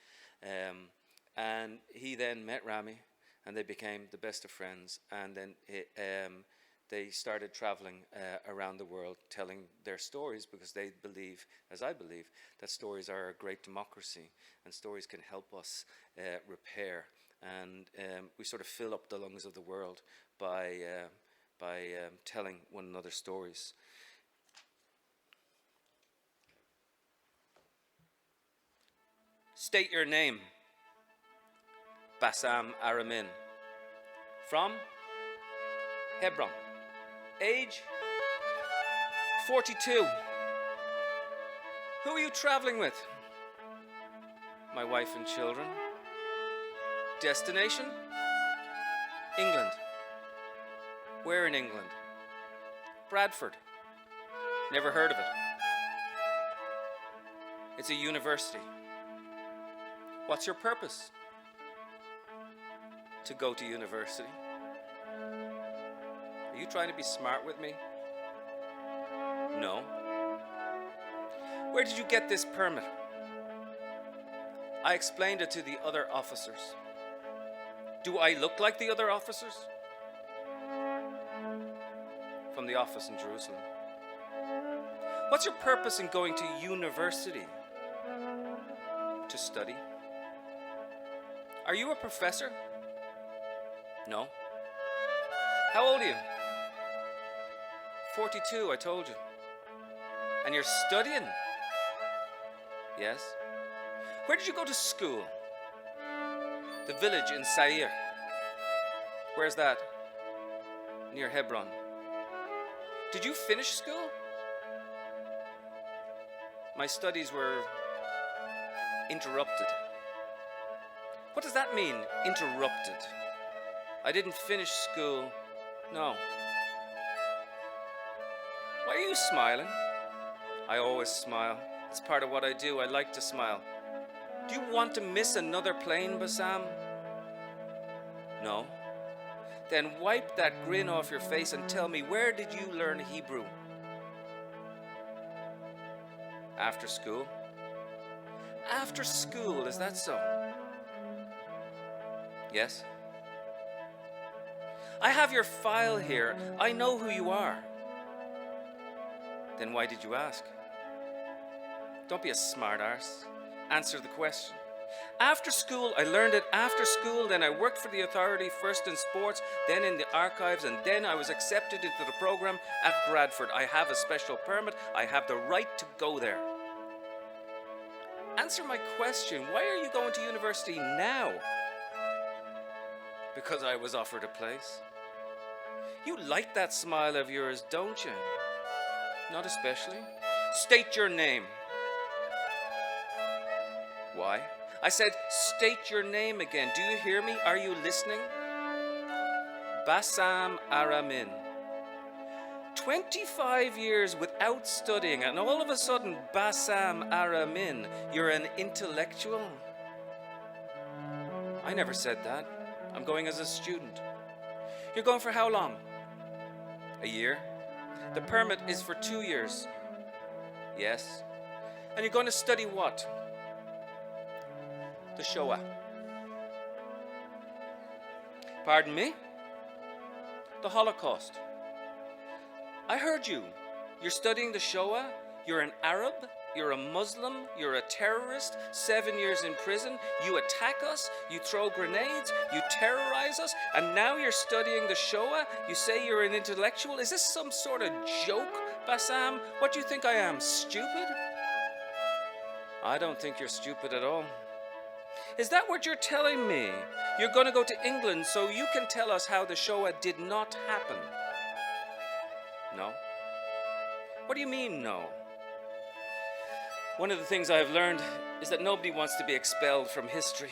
Speaker 1: And he then met Rami, and they became the best of friends. And then they started traveling around the world, telling their stories, because they believe, as I believe, that stories are a great democracy, and stories can help us repair. And we sort of fill up the lungs of the world by telling one another stories. State your name. Bassam Aramin. From Hebron. Age 42. Who are you traveling with? My wife and children. Destination? England. Where in England? Bradford. Never heard of it. It's a university. What's your purpose? To go to university. Are you trying to be smart with me? No. Where did you get this permit? I explained it to the other officers. Do I look like the other officers? From the office in Jerusalem. What's your purpose in going to university? To study. Are you a professor? No. How old are you? 42, I told you. And you're studying? Yes. Where did you go to school? The village in Sair. Where's that? Near Hebron. Did you finish school? My studies were interrupted. What does that mean, interrupted? I didn't finish school. No. Why are you smiling? I always smile. It's part of what I do. I like to smile. Do you want to miss another plane, Bassam? No. Then wipe that grin off your face and tell me, where did you learn Hebrew? After school. after school, is that so? Yes? I have your file here. I know who you are. Then why did you ask? Don't be a smart arse. Answer the question. After school, I learned it after school, then I worked for the authority, first in sports, then in the archives, and then I was accepted into the program at Bradford. I have a special permit. I have the right to go there. Answer my question. Why are you going to university now? Because I was offered a place. You like that smile of yours, don't you? Not especially. State your name. Why? I said, state your name again. Do you hear me? Are you listening? Bassam Aramin. 25 years without studying, and all of a sudden, Bassam Aramin, you're an intellectual? I never said that. I'm going as a student. You're going for how long? A year? The permit is for 2 years. Yes. And you're going to study what? The Shoah. Pardon me? The Holocaust. I heard you. You're studying the Shoah? You're an Arab? You're a Muslim? You're a terrorist? 7 years in prison? You attack us? You throw grenades? You terrorize us? And now you're studying the Shoah? You say you're an intellectual? Is this some sort of joke, Bassam? What do you think I am, stupid? I don't think you're stupid at all. Is that what you're telling me? You're going to go to England so you can tell us how the Shoah did not happen? No? What do you mean, no? One of the things I've learned is that nobody wants to be expelled from history.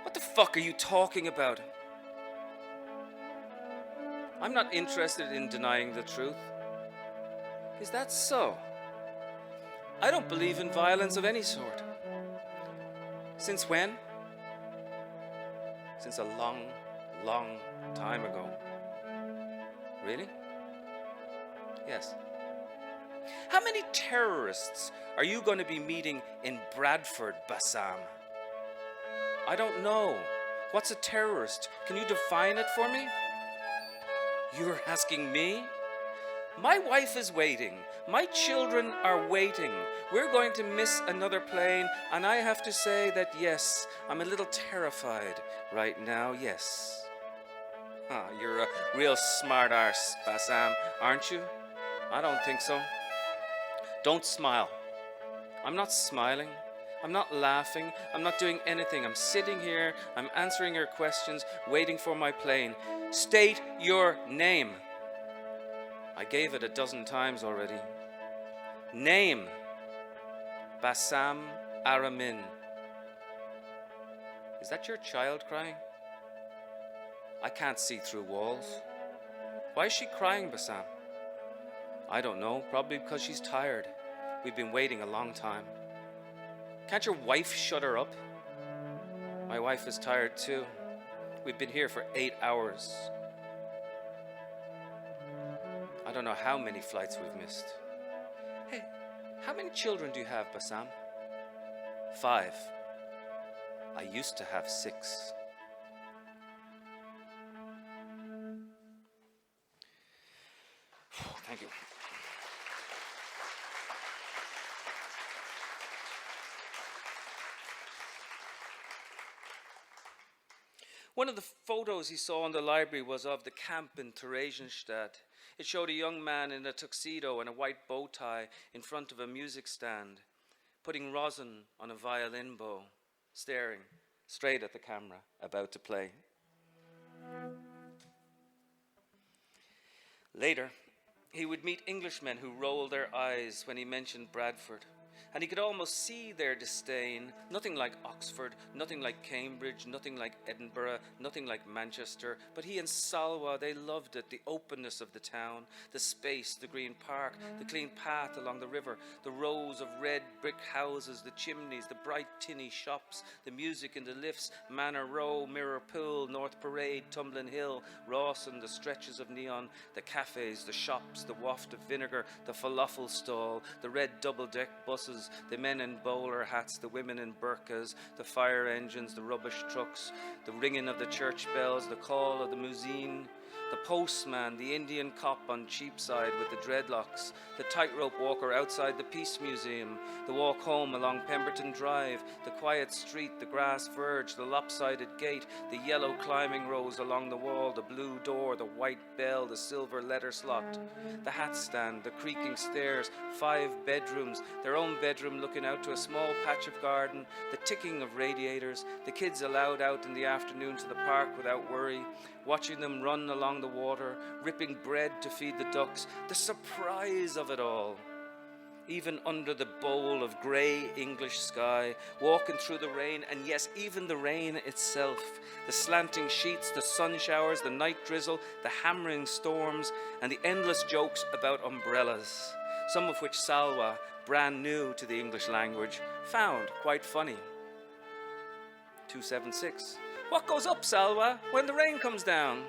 Speaker 1: What the fuck are you talking about? I'm not interested in denying the truth. Is that so? I don't believe in violence of any sort. Since when? Since a long, long time ago. Really? Yes. How many terrorists are you going to be meeting in Bradford, Bassam? I don't know. What's a terrorist? Can you define it for me? You're asking me? My wife is waiting. My children are waiting. We're going to miss another plane, and I have to say that yes, I'm a little terrified right now, yes. You're a real smart arse, Bassam, aren't you? I don't think so. Don't smile. I'm not smiling. I'm not laughing. I'm not doing anything. I'm sitting here. I'm answering your questions, waiting for my plane. State your name. I gave it 12 times already. Name. Bassam Aramin. Is that your child crying? I can't see through walls. Why is she crying, Bassam? I don't know. Probably because she's tired. We've been waiting a long time. Can't your wife shut her up? My wife is tired too. We've been here for 8 hours. I don't know how many flights we've missed. Hey, how many children do you have, Bassam? 5. I used to have 6. Thank you. One of the photos he saw in the library was of the camp in Theresienstadt. It showed a young man in a tuxedo and a white bow tie in front of a music stand, putting rosin on a violin bow, staring straight at the camera, about to play. Later, he would meet Englishmen who rolled their eyes when he mentioned Bradford, and he could almost see their disdain. Nothing like Oxford, nothing like Cambridge, nothing like Edinburgh, nothing like Manchester. But he and Salwa, they loved it, the openness of the town, the space, the green park, the clean path along the river, the rows of red brick houses, the chimneys, the bright tinny shops, the music in the lifts, Manor Row, Mirror Pool, North Parade, Tumblin Hill, Rawson, the stretches of neon, the cafes, the shops, the waft of vinegar, the falafel stall, the red double-deck buses, buses, the men in bowler hats, the women in burqas, the fire engines, the rubbish trucks, the ringing of the church bells, the call of the muezzin, the postman, the Indian cop on Cheapside with the dreadlocks, the tightrope walker outside the Peace Museum, the walk home along Pemberton Drive, the quiet street, the grass verge, the lopsided gate, the yellow climbing rose along the wall, the blue door, the white bell, the silver letter slot, the hat stand, the creaking stairs, 5 bedrooms, their own bedroom looking out to a small patch of garden, the ticking of radiators, the kids allowed out in the afternoon to the park without worry, watching them run along the water, ripping bread to feed the ducks, the surprise of it all. Even under the bowl of grey English sky, walking through the rain, and yes, even the rain itself, the slanting sheets, the sun showers, the night drizzle, the hammering storms, and the endless jokes about umbrellas, some of which Salwa, brand new to the English language, found quite funny. 276. What goes up, Salwa, when the rain comes down?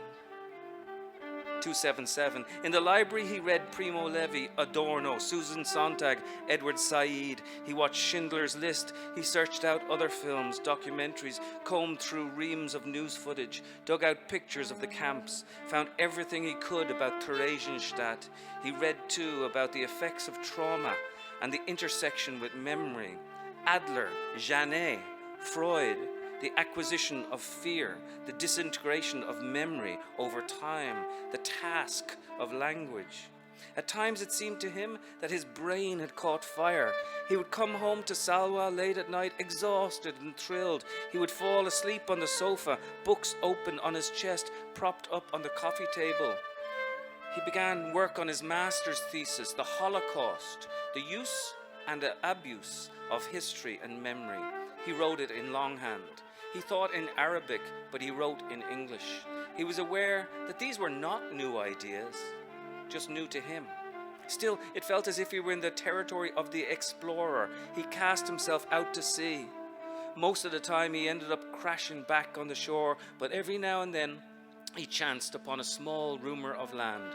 Speaker 1: 277. In the library he read Primo Levi, Adorno, Susan Sontag, Edward Said. He watched Schindler's List. He searched out other films, documentaries, combed through reams of news footage, dug out pictures of the camps, found everything he could about Theresienstadt. He read too about the effects of trauma and the intersection with memory. Adler, Janet, Freud, the acquisition of fear, the disintegration of memory over time, the task of language. At times it seemed to him that his brain had caught fire. He would come home to Salwa late at night, exhausted and thrilled. He would fall asleep on the sofa, books open on his chest, propped up on the coffee table. He began work on his master's thesis, The Holocaust, the use and the abuse of history and memory. He wrote it in longhand. He thought in Arabic, but he wrote in English. He was aware that these were not new ideas, just new to him. Still, it felt as if he were in the territory of the explorer. He cast himself out to sea. Most of the time he ended up crashing back on the shore, but every now and then he chanced upon a small rumour of land.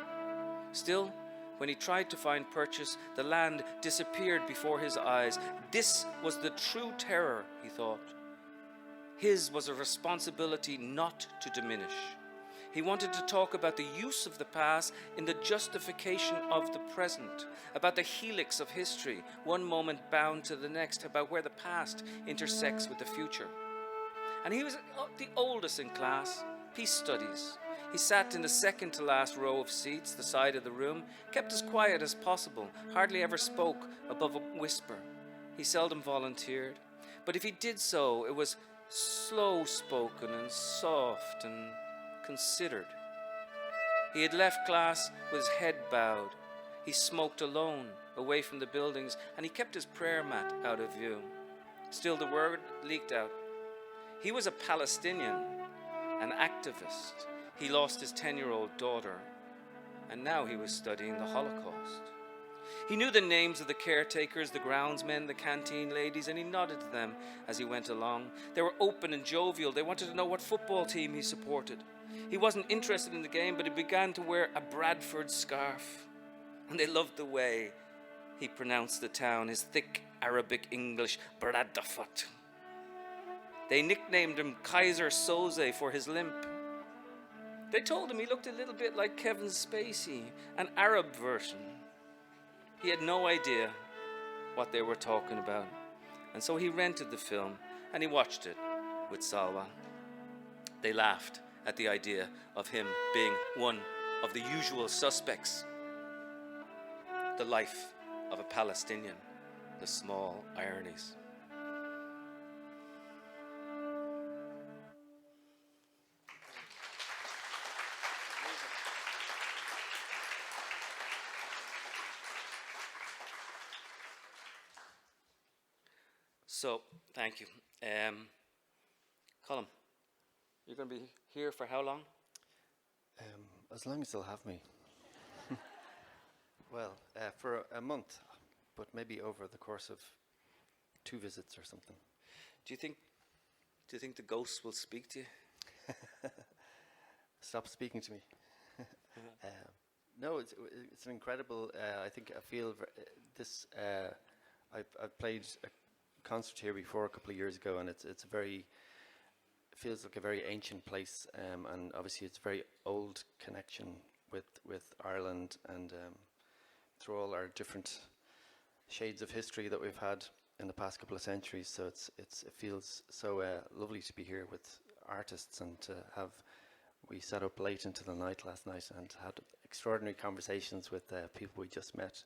Speaker 1: Still, when he tried to find purchase, the land disappeared before his eyes. This was the true terror, he thought. His was a responsibility not to diminish. He wanted to talk about the use of the past in the justification of the present, about the helix of history, one moment bound to the next, about where the past intersects with the future. And he was the oldest in class, peace studies. He sat in the second to last row of seats, the side of the room, kept as quiet as possible, hardly ever spoke above a whisper. He seldom volunteered, but if he did so, it was slow-spoken and soft and considered. He had left class with his head bowed. He smoked alone, away from the buildings, and he kept his prayer mat out of view. Still, the word leaked out. He was a Palestinian, an activist. He lost his 10-year-old daughter, and now he was studying the Holocaust. He knew the names of the caretakers, the groundsmen, the canteen ladies, and he nodded to them as he went along. They were open and jovial. They wanted to know what football team he supported. He wasn't interested in the game, but he began to wear a Bradford scarf. And they loved the way he pronounced the town, his thick Arabic English, Bradford. They nicknamed him Kaiser Soze for his limp. They told him he looked a little bit like Kevin Spacey, an Arab version. He had no idea what they were talking about, and so he rented the film and he watched it with Salwa. They laughed at the idea of him being one of the usual suspects. The life of a Palestinian, the small ironies. So, thank you. Colm, you're going to be here for how long?
Speaker 5: As long as they'll have me. Well, for a month, but maybe over the course of 2 visits or something.
Speaker 1: Do you think the ghosts will speak to you?
Speaker 5: Stop speaking to me. No, it's an incredible. I think I feel this. I've played a concert here before a couple of years ago, and it feels like a very ancient place, and obviously it's a very old connection with Ireland, and through all our different shades of history that we've had in the past couple of centuries. So it feels so lovely to be here with artists, and to have. We sat up late into the night last night and had extraordinary conversations with people we just met,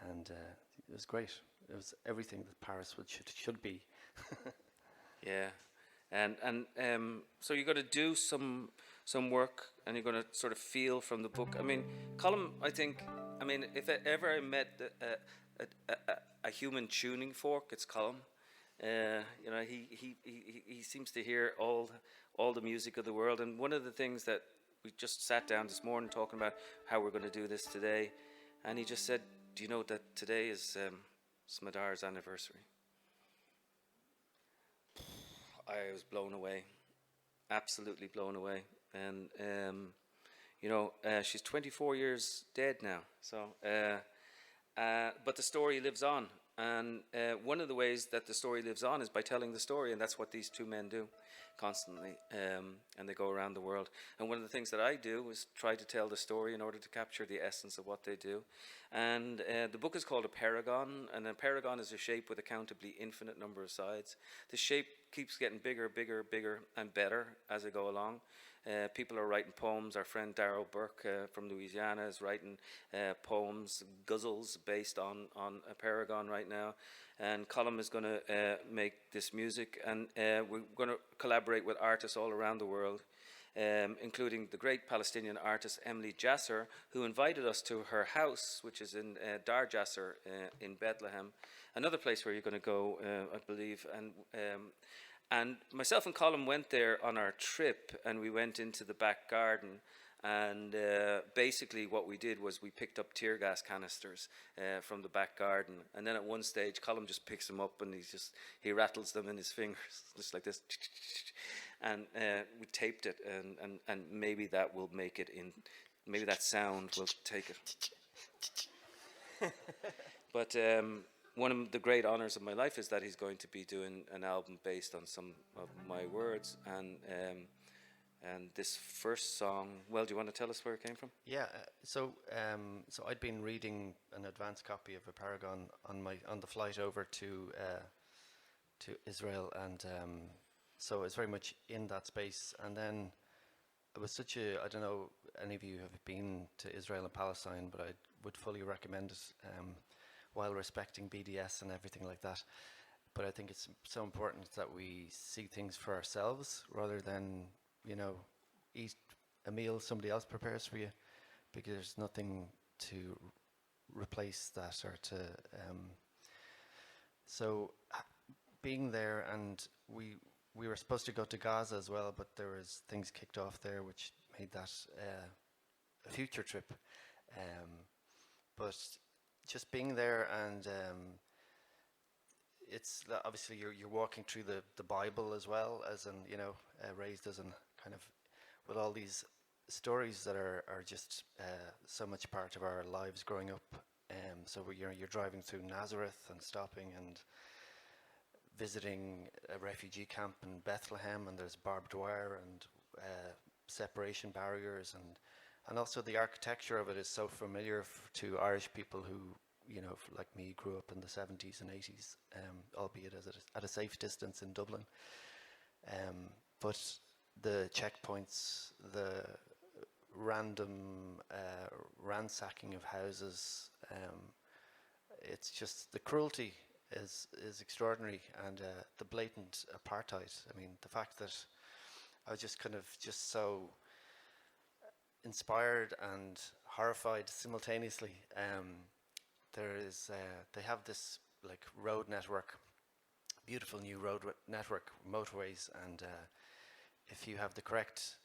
Speaker 5: and it was great. It was everything that Paris should be.
Speaker 1: Yeah, and so you're going to do some work, and you're going to sort of feel from the book. I mean, Colum, if ever I met a human tuning fork, it's Colum. He seems to hear all the music of the world. And one of the things that we just sat down this morning talking about how we're going to do this today, and he just said, "Do you know that today is Smadar's anniversary?" I was blown away, absolutely blown away. And she's 24 years dead now. So, but the story lives on. And one of the ways that the story lives on is by telling the story, and that's what these two men do constantly, and they go around the world. And one of the things that I do is try to tell the story in order to capture the essence of what they do. And the book is called Apeirogon, and Apeirogon is a shape with a countably infinite number of sides. The shape keeps getting bigger, bigger, bigger, and better as I go along. People are writing poems. Our friend Darryl Burke from Louisiana is writing poems, guzzles based on Apeirogon right now. And Colum is going to make this music, and we're going to collaborate with artists all around the world, including the great Palestinian artist Emily Jasser, who invited us to her house, which is in Dar Jasser in Bethlehem, another place where you're going to go, I believe. And myself and Colum went there on our trip, and we went into the back garden, and basically what we did was we picked up tear gas canisters from the back garden, and then at one stage Colum just picks them up and he rattles them in his fingers just like this, and we taped it, and maybe that will make it in, maybe that sound will take it. But one of the great honors of my life is that he's going to be doing an album based on some of my words, and this first song. Well, do you want to tell us where it came from?
Speaker 5: Yeah. So I'd been reading an advanced copy of Apeirogon on the flight over to Israel, and so it's very much in that space. And then it was I don't know, any of you have been to Israel and Palestine, but I would fully recommend it. While respecting BDS and everything like that. But I think it's so important that we see things for ourselves rather than, eat a meal somebody else prepares for you, because there's nothing to replace that or to... So being there, and we were supposed to go to Gaza as well, but there was things kicked off there which made that a future trip. But just being there, and it's obviously you're walking through the Bible as well, as in raised as in kind of with all these stories that are just so much part of our lives growing up. So you're driving through Nazareth and stopping and visiting a refugee camp in Bethlehem, and there's barbed wire and separation barriers, and also the architecture of it is so familiar to Irish people who, like me, grew up in the 70s and 80s, albeit at a safe distance in Dublin. But the checkpoints, the random ransacking of houses, it's just the cruelty is extraordinary, and the blatant apartheid. I mean, the fact that I was just so inspired and horrified simultaneously. They have this road network, beautiful new road network, motorways, and if you have the correct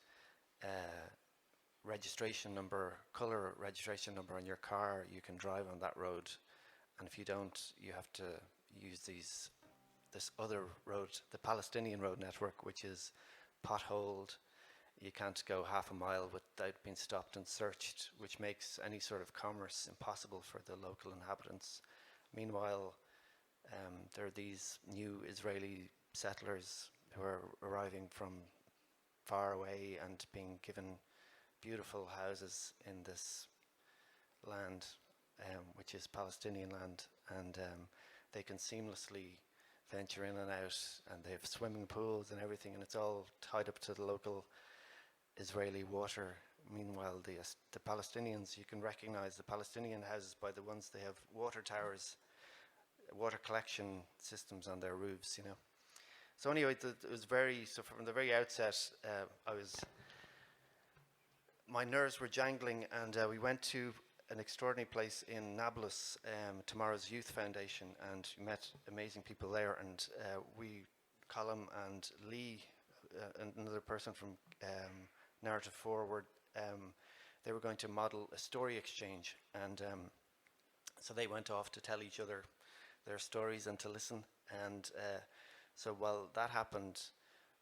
Speaker 5: registration number, color registration number on your car, you can drive on that road, and if you don't, you have to use this other road, the Palestinian road network, which is potholed. You can't go half a mile without being stopped and searched, which makes any sort of commerce impossible for the local inhabitants. Meanwhile, There are these new Israeli settlers who are arriving from far away and being given beautiful houses in this land, which is Palestinian land, and they can seamlessly venture in and out, and they have swimming pools and everything, and it's all tied up to the local Israeli water. Meanwhile, the Palestinians, you can recognize the Palestinian houses by the ones they have water towers, water collection systems on their roofs, you know. So anyway, it was so from the very outset, my nerves were jangling, and we went to an extraordinary place in Nablus, Tomorrow's Youth Foundation, and we met amazing people there, and Colum and Lee, another person from Narrative 4, they were going to model a story exchange, and so they went off to tell each other their stories and to listen, and so while that happened,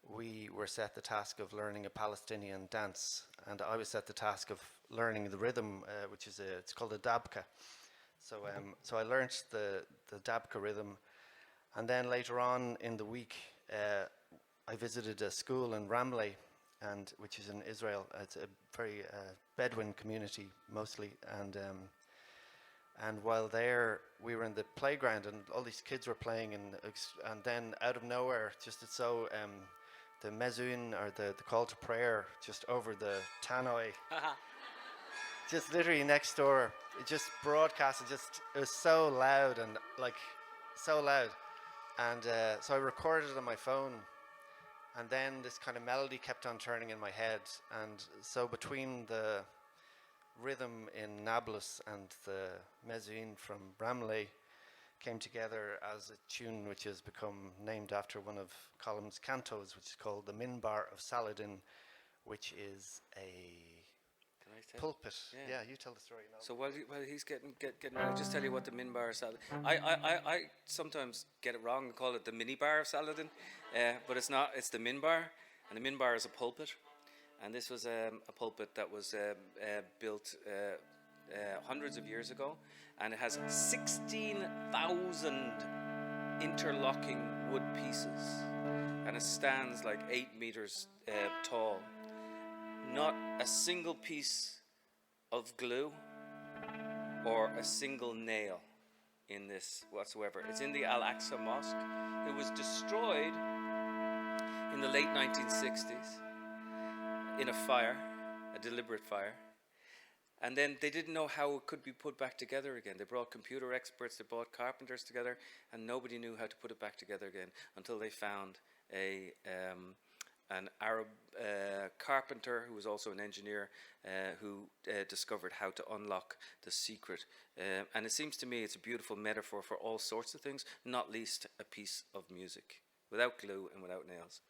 Speaker 5: we were set the task of learning a Palestinian dance, and I was set the task of learning the rhythm, which is it's called a dabka. So I learnt the dabka rhythm, and then later on in the week, I visited a school in Ramleh, which is in Israel. It's a very Bedouin community mostly, and while there, we were in the playground, and all these kids were playing, and then out of nowhere, the mezun, or the call to prayer, just over the tannoy, just literally next door, it just broadcasted. It was so loud, and so loud, and so I recorded it on my phone, and then this kind of melody kept on turning in my head, and so between the rhythm in Nablus and the mezun from Ramleh came together as a tune which has become named after one of Colum's cantos, which is called the Minbar of Saladin, which is a pulpit. Yeah, you tell the story now.
Speaker 1: So while he's getting ready, I'll just tell you what the minbar of Saladin. I sometimes get it wrong and call it the minibar of Saladin, but it's not. It's the minbar, and the minbar is a pulpit. And this was a pulpit that was built hundreds of years ago, and it has 16,000 interlocking wood pieces, and it stands like 8 meters tall. Not a single piece of glue or a single nail in this whatsoever. It's in the Al-Aqsa Mosque. It was destroyed in the late 1960s. In a fire, a deliberate fire. And then they didn't know how it could be put back together again. They brought computer experts, they brought carpenters together, and nobody knew how to put it back together again until they found an Arab carpenter who was also an engineer who discovered how to unlock the secret. And it seems to me it's a beautiful metaphor for all sorts of things, not least a piece of music, without glue and without nails.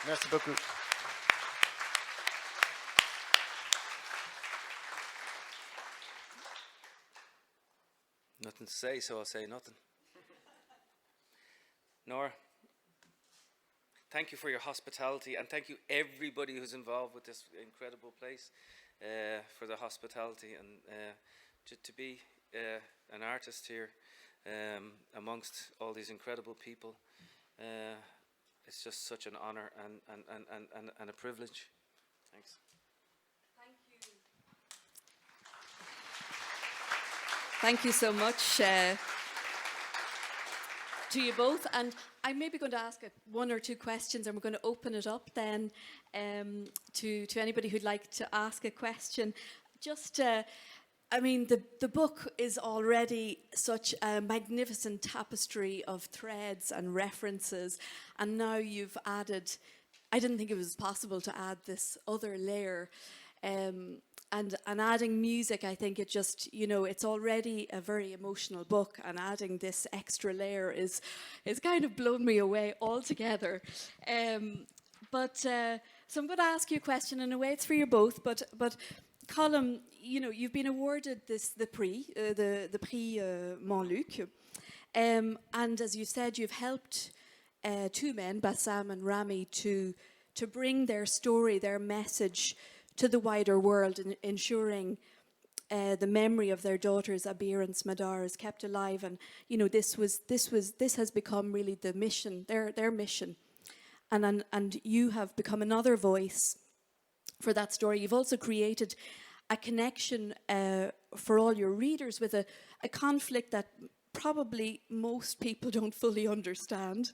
Speaker 5: Merci beaucoup.
Speaker 1: Nothing to say, so I'll say nothing. Nora, thank you for your hospitality, and thank you everybody who's involved with this incredible place for the hospitality, and to be an artist here amongst all these incredible people. It's just such an honor and a privilege. Thanks.
Speaker 2: Thank you. Thank you so much to you both. And I'm maybe going to ask one or two questions, and we're going to open it up then to anybody who'd like to ask a question. Just, I mean, the book is already such a magnificent tapestry of threads and references, and now you've added, I didn't think it was possible to add this other layer. And adding music, I think it just, you know, it's already a very emotional book, and adding this extra layer is kind of blown me away altogether. So I'm going to ask you a question. In a way, it's for you both. But Colum, you know, you've been awarded the prix, the prix Montluc, and as you said, you've helped two men, Bassam and Rami, to bring their story, their message to the wider world, and ensuring the memory of their daughters Abir and Smadar is kept alive. And you know, this has become really the mission, their mission, and you have become another voice for that story. You've also created a connection for all your readers with a conflict that probably most people don't fully understand,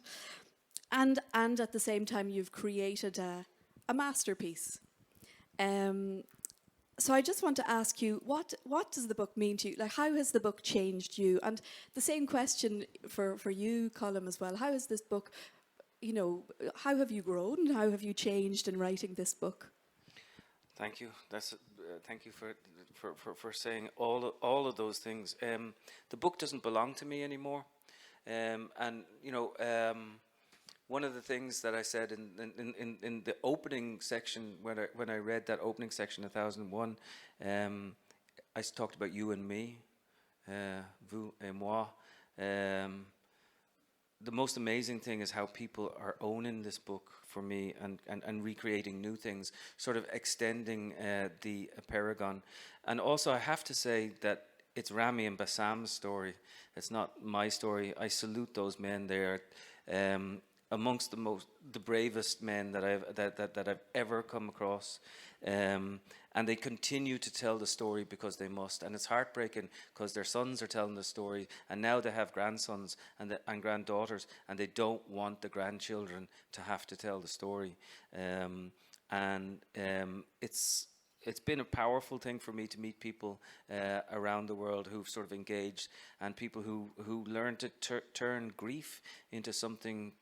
Speaker 2: and at the same time you've created a masterpiece. So I just want to ask you, what does the book mean to you? Like, how has the book changed you? And the same question for you, Colum, as well. How has this book, you know, how have you grown? How have you changed in writing this book?
Speaker 1: Thank you. Thank you for saying all of those things. The book doesn't belong to me anymore, and you know. One of the things that I said in the opening section, when I read that opening section, 1001, I talked about you and me, vous et moi. The most amazing thing is how people are owning this book for me and recreating new things, sort of extending the Apeirogon. And also I have to say that it's Rami and Bassam's story. It's not my story. I salute those men. They are amongst the bravest men that I've ever come across, and they continue to tell the story because they must. And it's heartbreaking because their sons are telling the story, and now they have grandsons and granddaughters, and they don't want the grandchildren to have to tell the story. It's been a powerful thing for me to meet people around the world who've sort of engaged, and people who learn to turn grief into something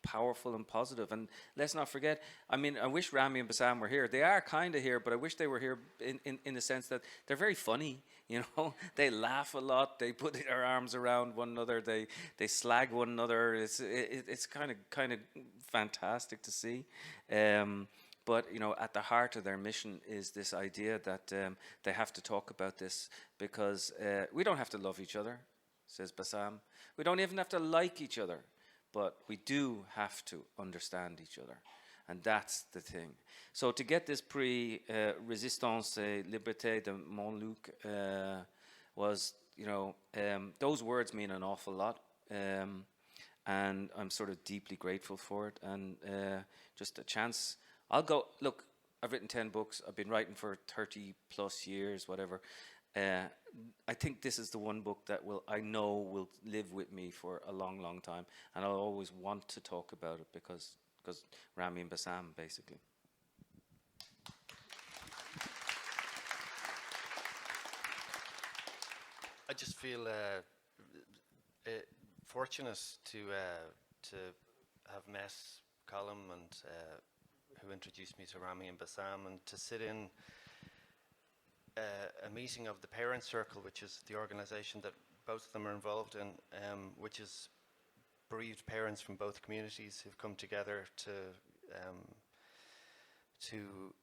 Speaker 1: powerful and positive. And let's not forget, I mean, I wish Rami and Bassam were here. They are kind of here, but I wish they were here in the sense that they're very funny, you know. They laugh a lot, they put their arms around one another, they slag one another. It's kind of fantastic to see. But you know, at the heart of their mission is this idea that they have to talk about this, because we don't have to love each other, says Bassam. We don't even have to like each other, but we do have to understand each other. And that's the thing. So to get this prix Résistance et Liberté de Montluc was, you know, those words mean an awful lot. And I'm sort of deeply grateful for it. And just a chance. I'll go, look, I've written 10 books. I've been writing for 30 plus years, whatever. I think this is the one book that I know will live with me for a long, long time. And I'll always want to talk about it because Rami and Bassam, basically.
Speaker 5: I just feel fortunate to have met Colum, and who introduced me to Rami and Bassam, and to sit in a meeting of the Parent Circle, which is the organisation that both of them are involved in, which is bereaved parents from both communities who've come together to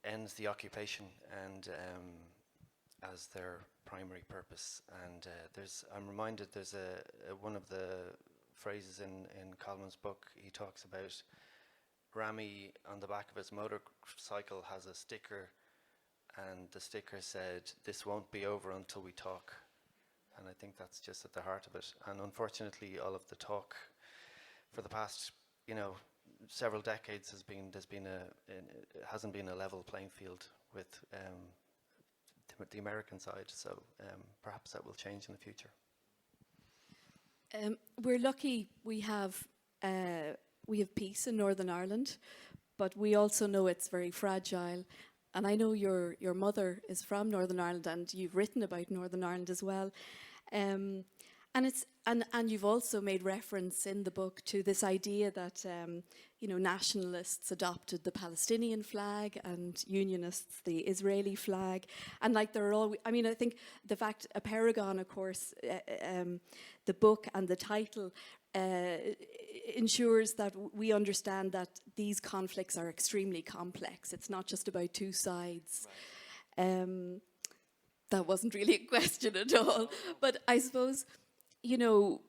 Speaker 5: end the occupation and as their primary purpose. And I'm reminded there's one of the phrases in Colm's book. He talks about Rami on the back of his motorcycle has a sticker, and the sticker said, "This won't be over until we talk." And I think that's just at the heart of it. And unfortunately, all of the talk for the past, several decades it hasn't been a level playing field with the American side. So perhaps that will change in the future.
Speaker 2: We're lucky we have peace in Northern Ireland, but we also know it's very fragile. And I know your mother is from Northern Ireland, and you've written about Northern Ireland as well. And you've also made reference in the book to this idea that nationalists adopted the Palestinian flag and unionists the Israeli flag, and like they're all. I mean, I think the fact Apeirogon, of course, the book and the title ensures that we understand that these conflicts are extremely complex. It's not just about two sides. Right. That wasn't really a question at all. But I suppose, I know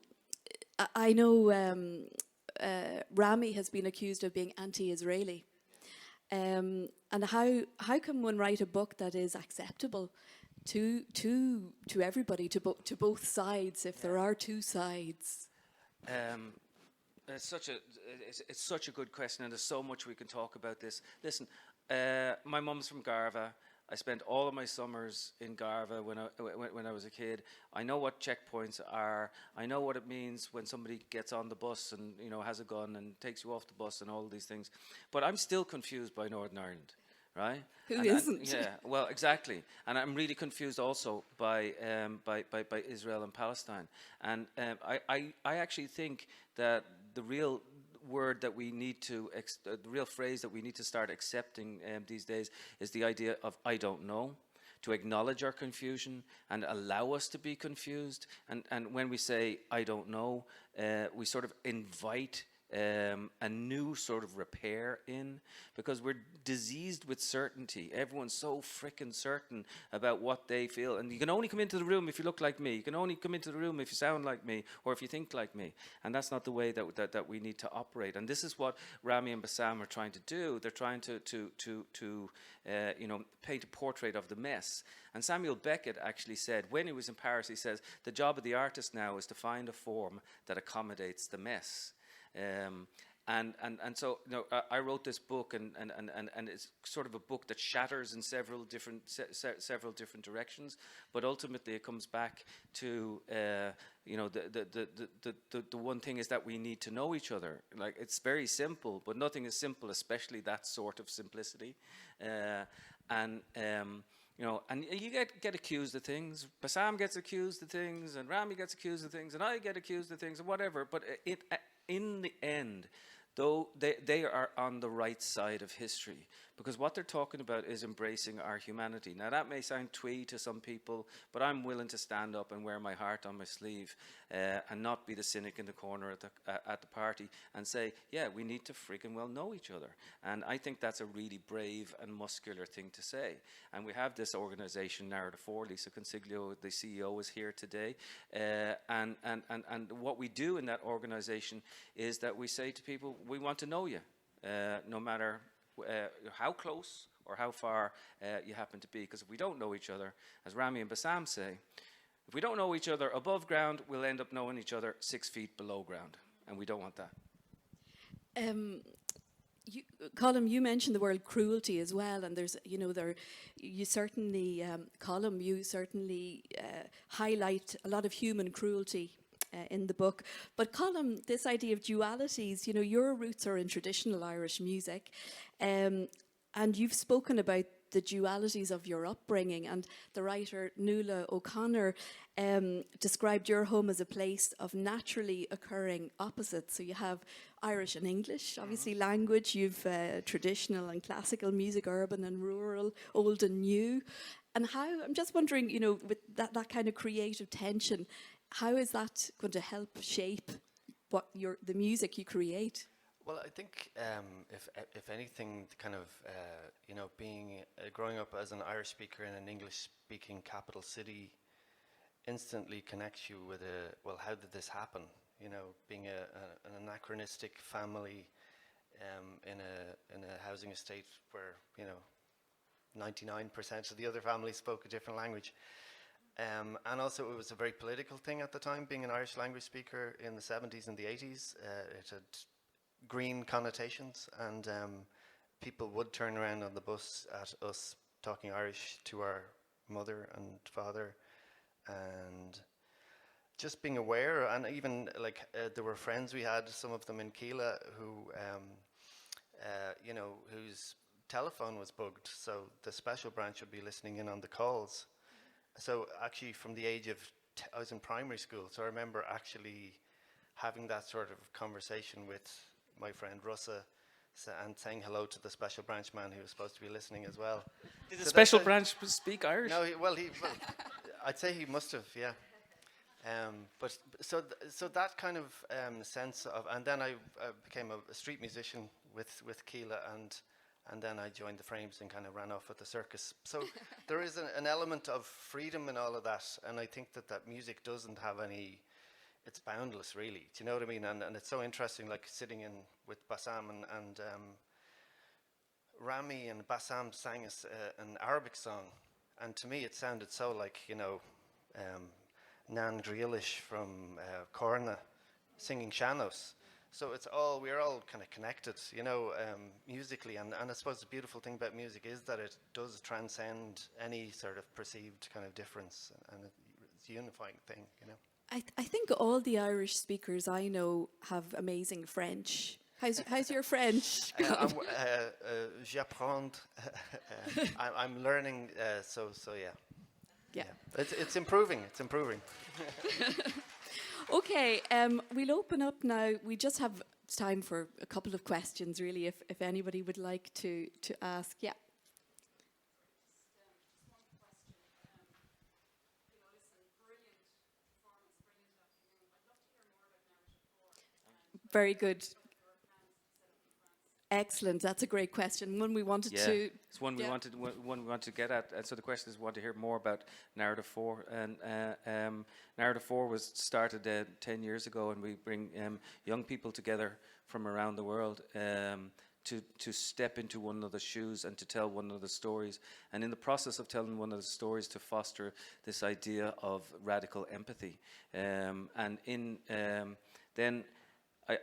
Speaker 2: Rami has been accused of being anti-Israeli. And how can one write a book that is acceptable to everybody, to both sides, if there are two sides?
Speaker 1: It's such a good question, and there's so much we can talk about this. Listen, my mum's from Garva. I spent all of my summers in Garva when I was a kid. I know what checkpoints are. I know what it means when somebody gets on the bus and has a gun and takes you off the bus and all these things. But I'm still confused by Northern Ireland, right?
Speaker 2: Who isn't?
Speaker 1: Yeah, well, exactly. And I'm really confused also by Israel and Palestine. And I actually think that the real word that we need to, the real phrase that we need to start accepting these days is the idea of "I don't know," to acknowledge our confusion and allow us to be confused. And when we say "I don't know," we sort of invite a new sort of repair in, because we're diseased with certainty. Everyone's so frickin' certain about what they feel, and you can only come into the room if you look like me. You can only come into the room if you sound like me or if you think like me, and that's not the way that we need to operate. And this is what Rami and Bassam are trying to do. They're trying to paint a portrait of the mess. And Samuel Beckett actually said, when he was in Paris, he says, the job of the artist now is to find a form that accommodates the mess. So I wrote this book, and it's sort of a book that shatters in several different directions, but ultimately it comes back to the one thing is that we need to know each other. Like, it's very simple, but nothing is simple, especially that sort of simplicity. And you get accused of things. Bassam gets accused of things, and Rami gets accused of things, and I get accused of things, and whatever. But in the end, though, they are on the right side of history, because what they're talking about is embracing our humanity. Now, that may sound twee to some people, but I'm willing to stand up and wear my heart on my sleeve and not be the cynic in the corner at the party and say, yeah, we need to freaking well know each other. And I think that's a really brave and muscular thing to say. And we have this organization, Narrative 4. Lisa Consiglio, the CEO, is here today. And what we do in that organization is that we say to people, we want to know you, no matter how close or how far you happen to be. Because if we don't know each other, as Rami and Bassam say, if we don't know each other above ground, we'll end up knowing each other 6 feet below ground, and we don't want that.
Speaker 2: Colm, you mentioned the word cruelty as well, and there's, you certainly, Colm, you certainly highlight a lot of human cruelty in the book. But Colm, this idea of dualities, your roots are in traditional Irish music, and you've spoken about the dualities of your upbringing, and the writer Nuala O'Connor described your home as a place of naturally occurring opposites. So you have Irish and English, obviously language, you've traditional and classical music, urban and rural, old and new. And how, I'm just wondering, with that kind of creative tension, how is that going to help shape what the music you create?
Speaker 5: Well, I think if anything, kind of being growing up as an Irish speaker in an English-speaking capital city instantly connects you with how did this happen? Being an anachronistic family in a housing estate where 99% of the other families spoke a different language. And also it was a very political thing at the time, being an Irish language speaker in the 70s and the 80s. It had green connotations, and people would turn around on the bus at us talking Irish to our mother and father, and just being aware. And even there were friends we had, some of them in Keela, who whose telephone was bugged, so the special branch would be listening in on the calls. So actually from the age of I was in primary school, so I remember actually having that sort of conversation with my friend Russa and saying hello to the special branch man who was supposed to be listening as well.
Speaker 1: Did the special branch speak Irish?
Speaker 5: No, I'd say he must have, yeah. But so that kind of sense of, and then I became a street musician with Keela, and then I joined the Frames and kind of ran off with the circus. So there is an element of freedom in all of that, and I think that music doesn't have any. It's boundless, really. Do you know what I mean? And it's so interesting, like sitting in with Bassam and Rami and Bassam sang us an Arabic song, and to me it sounded so like Nan Grielish from Corna singing Shanos. So we're all kind of connected, musically, and I suppose the beautiful thing about music is that it does transcend any sort of perceived kind of difference, and it's a unifying thing,
Speaker 2: I think all the Irish speakers I know have amazing French. How's your French?
Speaker 5: J'apprends. I'm learning, so yeah.
Speaker 2: Yeah.
Speaker 5: It's improving. It's improving.
Speaker 2: Okay, we'll open up now. We just have time for a couple of questions, really, if anybody would like to ask. Yeah. Very good. Excellent. That's a great question. One we wanted to.
Speaker 1: It's one we wanted to get at. And so the question is, we want to hear more about Narrative 4. And Narrative 4 was started 10 years ago, and we bring young people together from around the world to step into one another's shoes and to tell one another's stories. And in the process of telling one another's stories, to foster this idea of radical empathy. Then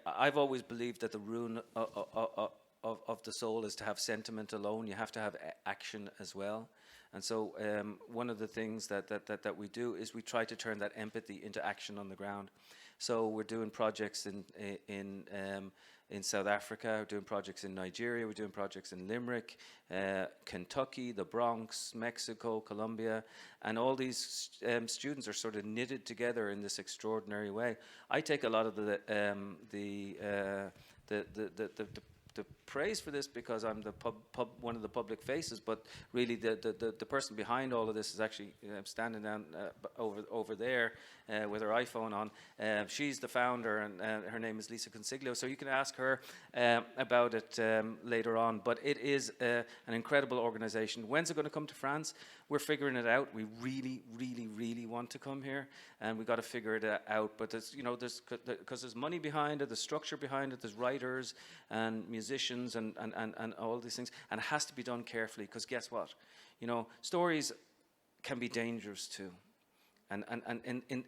Speaker 1: I've always believed that the ruin of the soul is to have sentiment alone. You have to have action as well. And so one of the things that we do is we try to turn that empathy into action on the ground. So we're doing projects in South Africa, we're doing projects in Nigeria, we're doing projects in Limerick, Kentucky, the Bronx, Mexico, Colombia, and all these students are sort of knitted together in this extraordinary way. I take a lot of the praise for this because I'm the one of the public faces, but really the person behind all of this is actually standing down over there with her iPhone on. She's the founder, and her name is Lisa Consiglio, so you can ask her about it later on. But it is an incredible organization. When's it going to come to France? We're figuring it out. We really, really, really want to come here, and we got to figure it out. But because there's money behind it, there's structure behind it, there's writers and musicians and all these things, and it has to be done carefully, because guess what? Stories can be dangerous too. And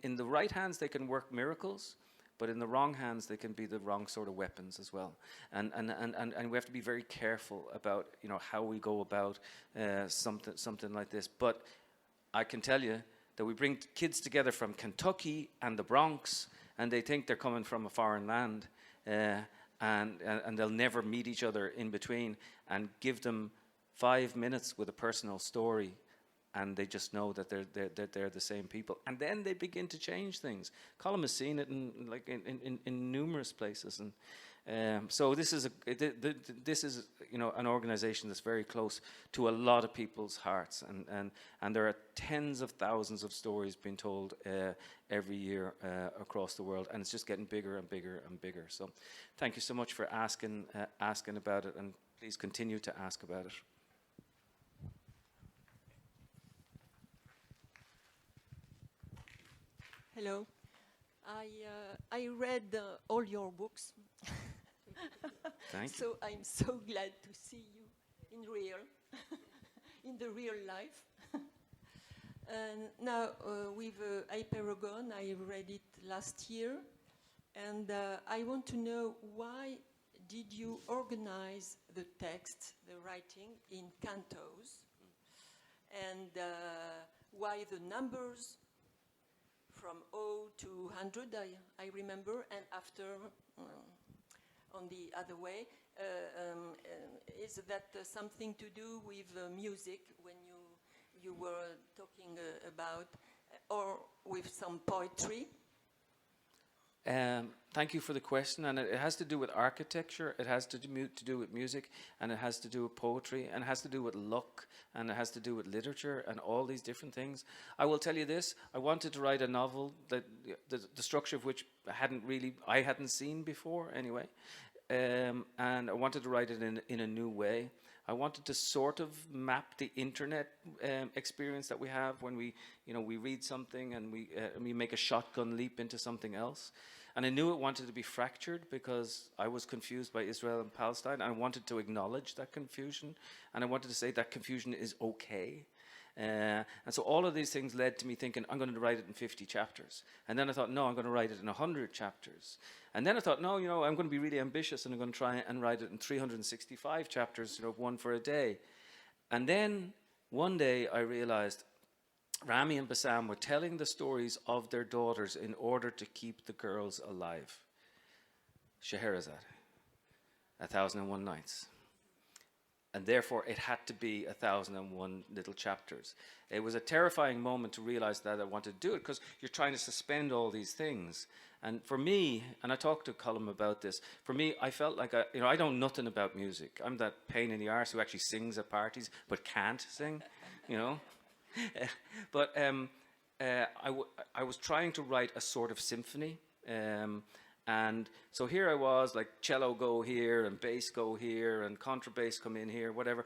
Speaker 1: in the right hands they can work miracles, but in the wrong hands they can be the wrong sort of weapons as well. And we have to be very careful about how we go about something like this. But I can tell you that we bring kids together from Kentucky and the Bronx, and they think they're coming from a foreign land, and they'll never meet each other in between, and give them 5 minutes with a personal story and they just know that they're the same people, and then they begin to change things. Colum has seen it in numerous places, and so this is an organization that's very close to a lot of people's hearts, and there are tens of thousands of stories being told every year across the world, and it's just getting bigger and bigger and bigger. So thank you so much for asking about it, and please continue to ask about it.
Speaker 6: Hello. I read all your books.
Speaker 1: Thank you.
Speaker 6: So I'm so glad to see you in the real life. And now with Apeirogon, I read it last year, and I want to know, why did you organize the text, the writing, in cantos, and why the numbers from 0 to 100, I remember, and after on the other way. Is that something to do with music, when you were talking about, or with some poetry?
Speaker 1: Thank you for the question, and it has to do with architecture, it has to do with music, and it has to do with poetry, and it has to do with luck, and it has to do with literature, and all these different things. I will tell you this: I wanted to write a novel that the structure of which I hadn't seen before anyway, and I wanted to write it in a new way. I wanted to sort of map the internet experience that we have when we read something and we make a shotgun leap into something else. And I knew it wanted to be fractured because I was confused by Israel and Palestine. I wanted to acknowledge that confusion, and I wanted to say that confusion is okay. And so all of these things led to me thinking, I'm going to write it in 50 chapters. And then I thought, no, I'm going to write it in 100 chapters. And then I thought, no, I'm going to be really ambitious, and I'm going to try and write it in 365 chapters, one for a day. And then one day I realized Rami and Bassam were telling the stories of their daughters in order to keep the girls alive. Scheherazade, 1001 Nights. And therefore, it had to be 1001 little chapters. It was a terrifying moment to realize that I wanted to do it, because you're trying to suspend all these things. And for me, and I talked to Colum about this, for me, I felt like I know nothing about music. I'm that pain in the arse who actually sings at parties but can't sing, But I was trying to write a sort of symphony. And so here I was, like, cello go here and bass go here and contrabass come in here, whatever.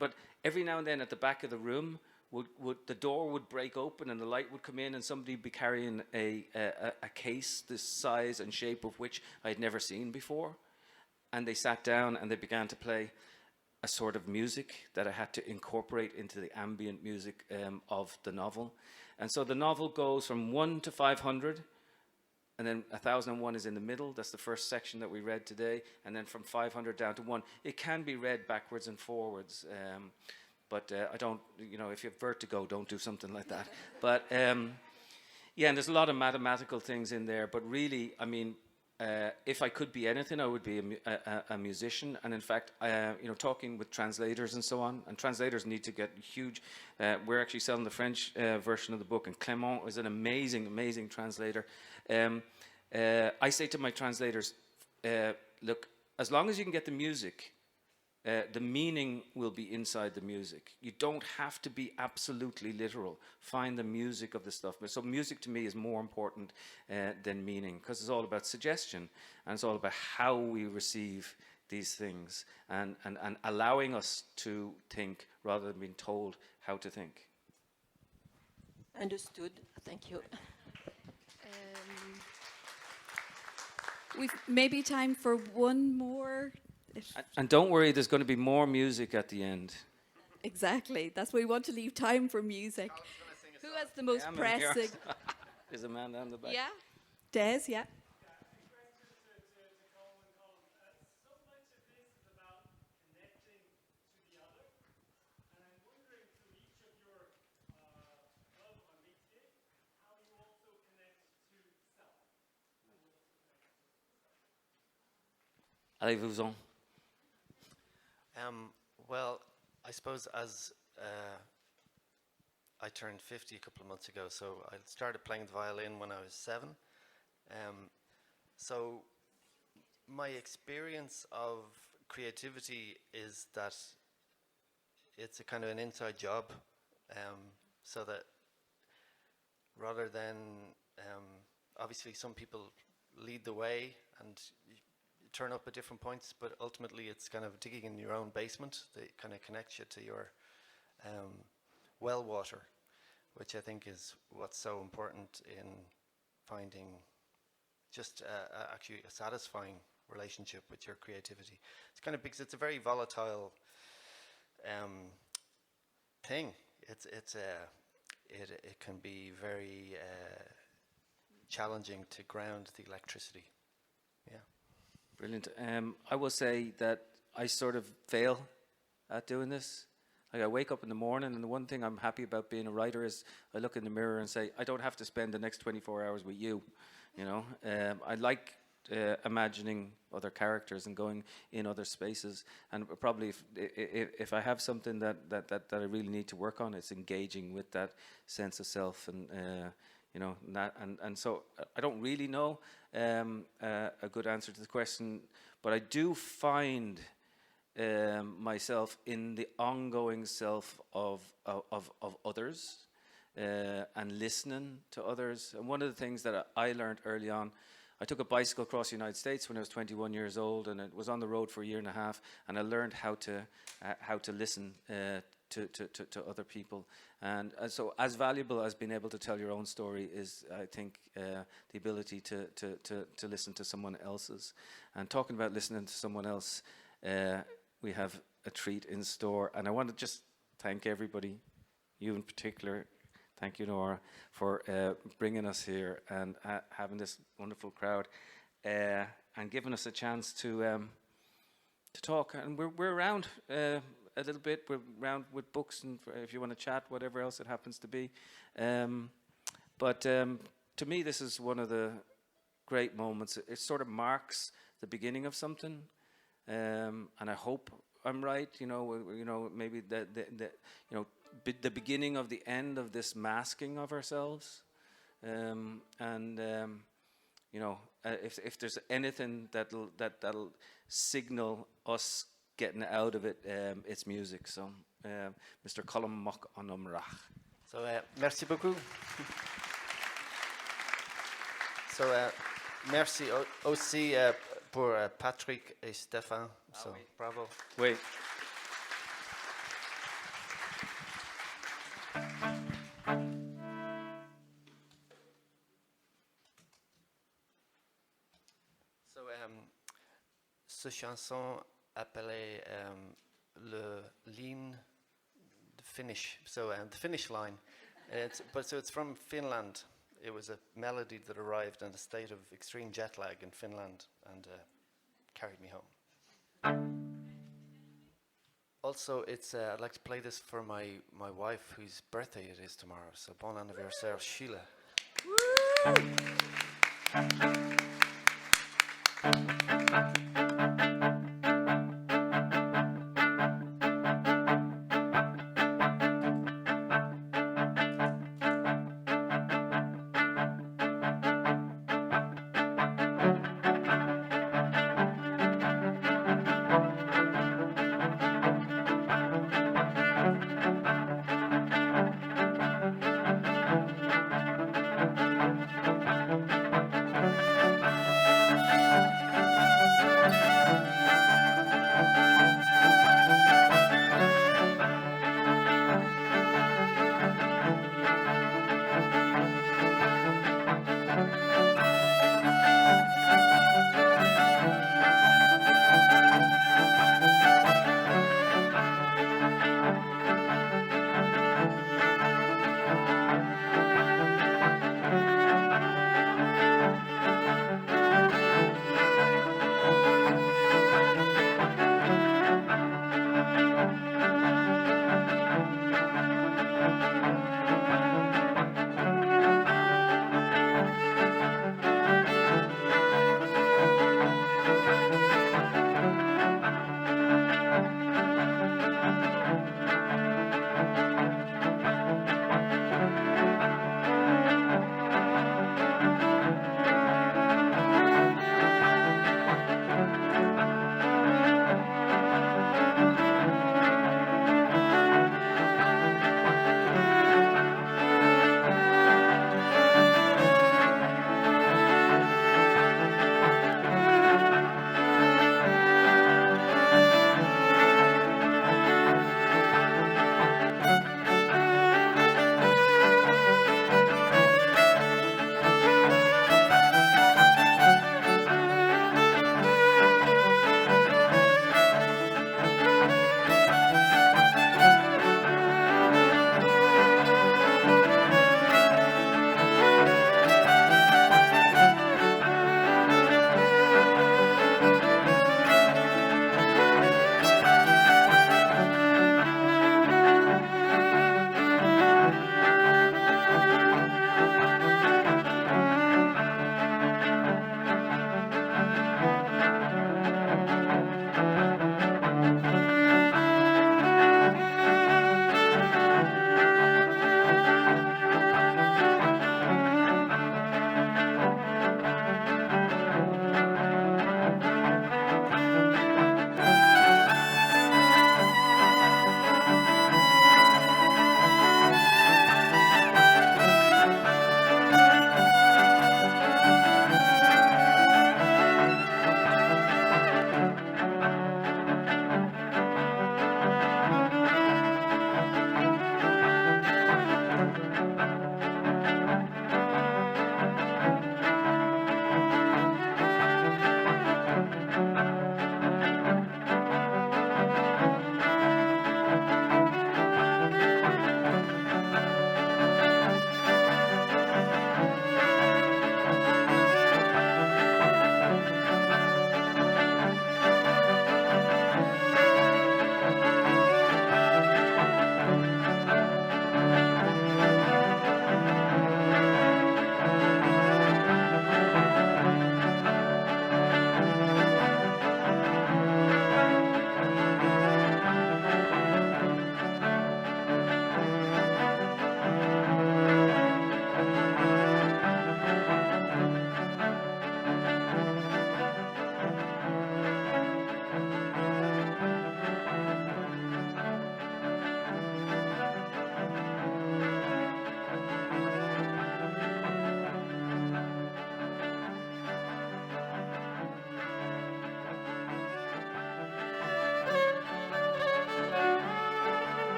Speaker 1: But every now and then at the back of the room, the door would break open and the light would come in, and somebody would be carrying a case this size and shape of which I had never seen before. And they sat down and they began to play a sort of music that I had to incorporate into the ambient music of the novel. And so the novel goes from 1 to 500. And then 1001 is in the middle. That's the first section that we read today. And then from 500 down to 1. It can be read backwards and forwards. But I don't, if you have vertigo, don't do something like that. But yeah, and there's a lot of mathematical things in there. But really, if I could be anything, I would be a musician. And in fact, talking with translators and so on, and translators need to get huge. We're actually selling the French version of the book, and Clément is an amazing, amazing translator. I say to my translators, look, as long as you can get the music, the meaning will be inside the music. You don't have to be absolutely literal. Find the music of the stuff. So music to me is more important than meaning, because it's all about suggestion, and it's all about how we receive these things, and allowing us to think rather than being told how to think.
Speaker 6: Understood. Thank you.
Speaker 2: We've maybe time for one more.
Speaker 1: And don't worry, there's going to be more music at the end.
Speaker 2: Exactly. That's why we want to leave time for music. Who has the most pressing?
Speaker 1: There's a man down the back.
Speaker 2: Yeah? Des, yeah.
Speaker 1: Allez-vous-en.
Speaker 5: Well, I suppose as I turned 50 a couple of months ago, so I started playing the violin when I was 7. So my experience of creativity is that it's a kind of an inside job, so that rather than, obviously some people lead the way and turn up at different points, but ultimately it's kind of digging in your own basement that kind of connects you to your well water, which I think is what's so important in finding just actually a satisfying relationship with your creativity. It's kind of because it's a very volatile thing. It can be very challenging to ground the electricity. Yeah.
Speaker 1: Brilliant. I will say that I sort of fail at doing this. Like I wake up in the morning, and the one thing I'm happy about being a writer is I look in the mirror and say, I don't have to spend the next 24 hours with you. You know, I like imagining other characters and going in other spaces. And probably if I have something that I really need to work on, it's engaging with that sense of self and you know, and so I don't really know a good answer to the question, but I do find myself in the ongoing self of others and listening to others. And one of the things that I learned early on, I took a bicycle across the United States when I was 21 years old, and it was on the road for a year and a half, and I learned how to listen to other people. And so as valuable as being able to tell your own story is, I think, the ability to listen to someone else's. And talking about listening to someone else, we have a treat in store. And I want to just thank everybody, you in particular. Thank you, Nora, for bringing us here and having this wonderful crowd and giving us a chance to talk. And we're around a little bit. We're around with books, and if you want to chat, whatever else it happens to be. But to me, this is one of the great moments. It sort of marks the beginning of something, and I hope I'm right. You know, maybe the beginning of the end of this masking of ourselves, and you know, if there's anything that'll signal us getting out of it, it's music. So, Mr. Colm Mac Con Iomaire.
Speaker 5: So, merci beaucoup. So, merci aussi pour Patrick et Stéphane. So, oui. Bravo.
Speaker 1: Oui.
Speaker 5: So, cette chanson appelée le ligne the finish. So the finish line. It's from Finland. It was a melody that arrived in a state of extreme jet lag in Finland and carried me home. Also, I'd like to play this for my wife, whose birthday it is tomorrow. So bon anniversaire, Sheila.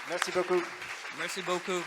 Speaker 5: Merci beaucoup.
Speaker 7: Merci beaucoup.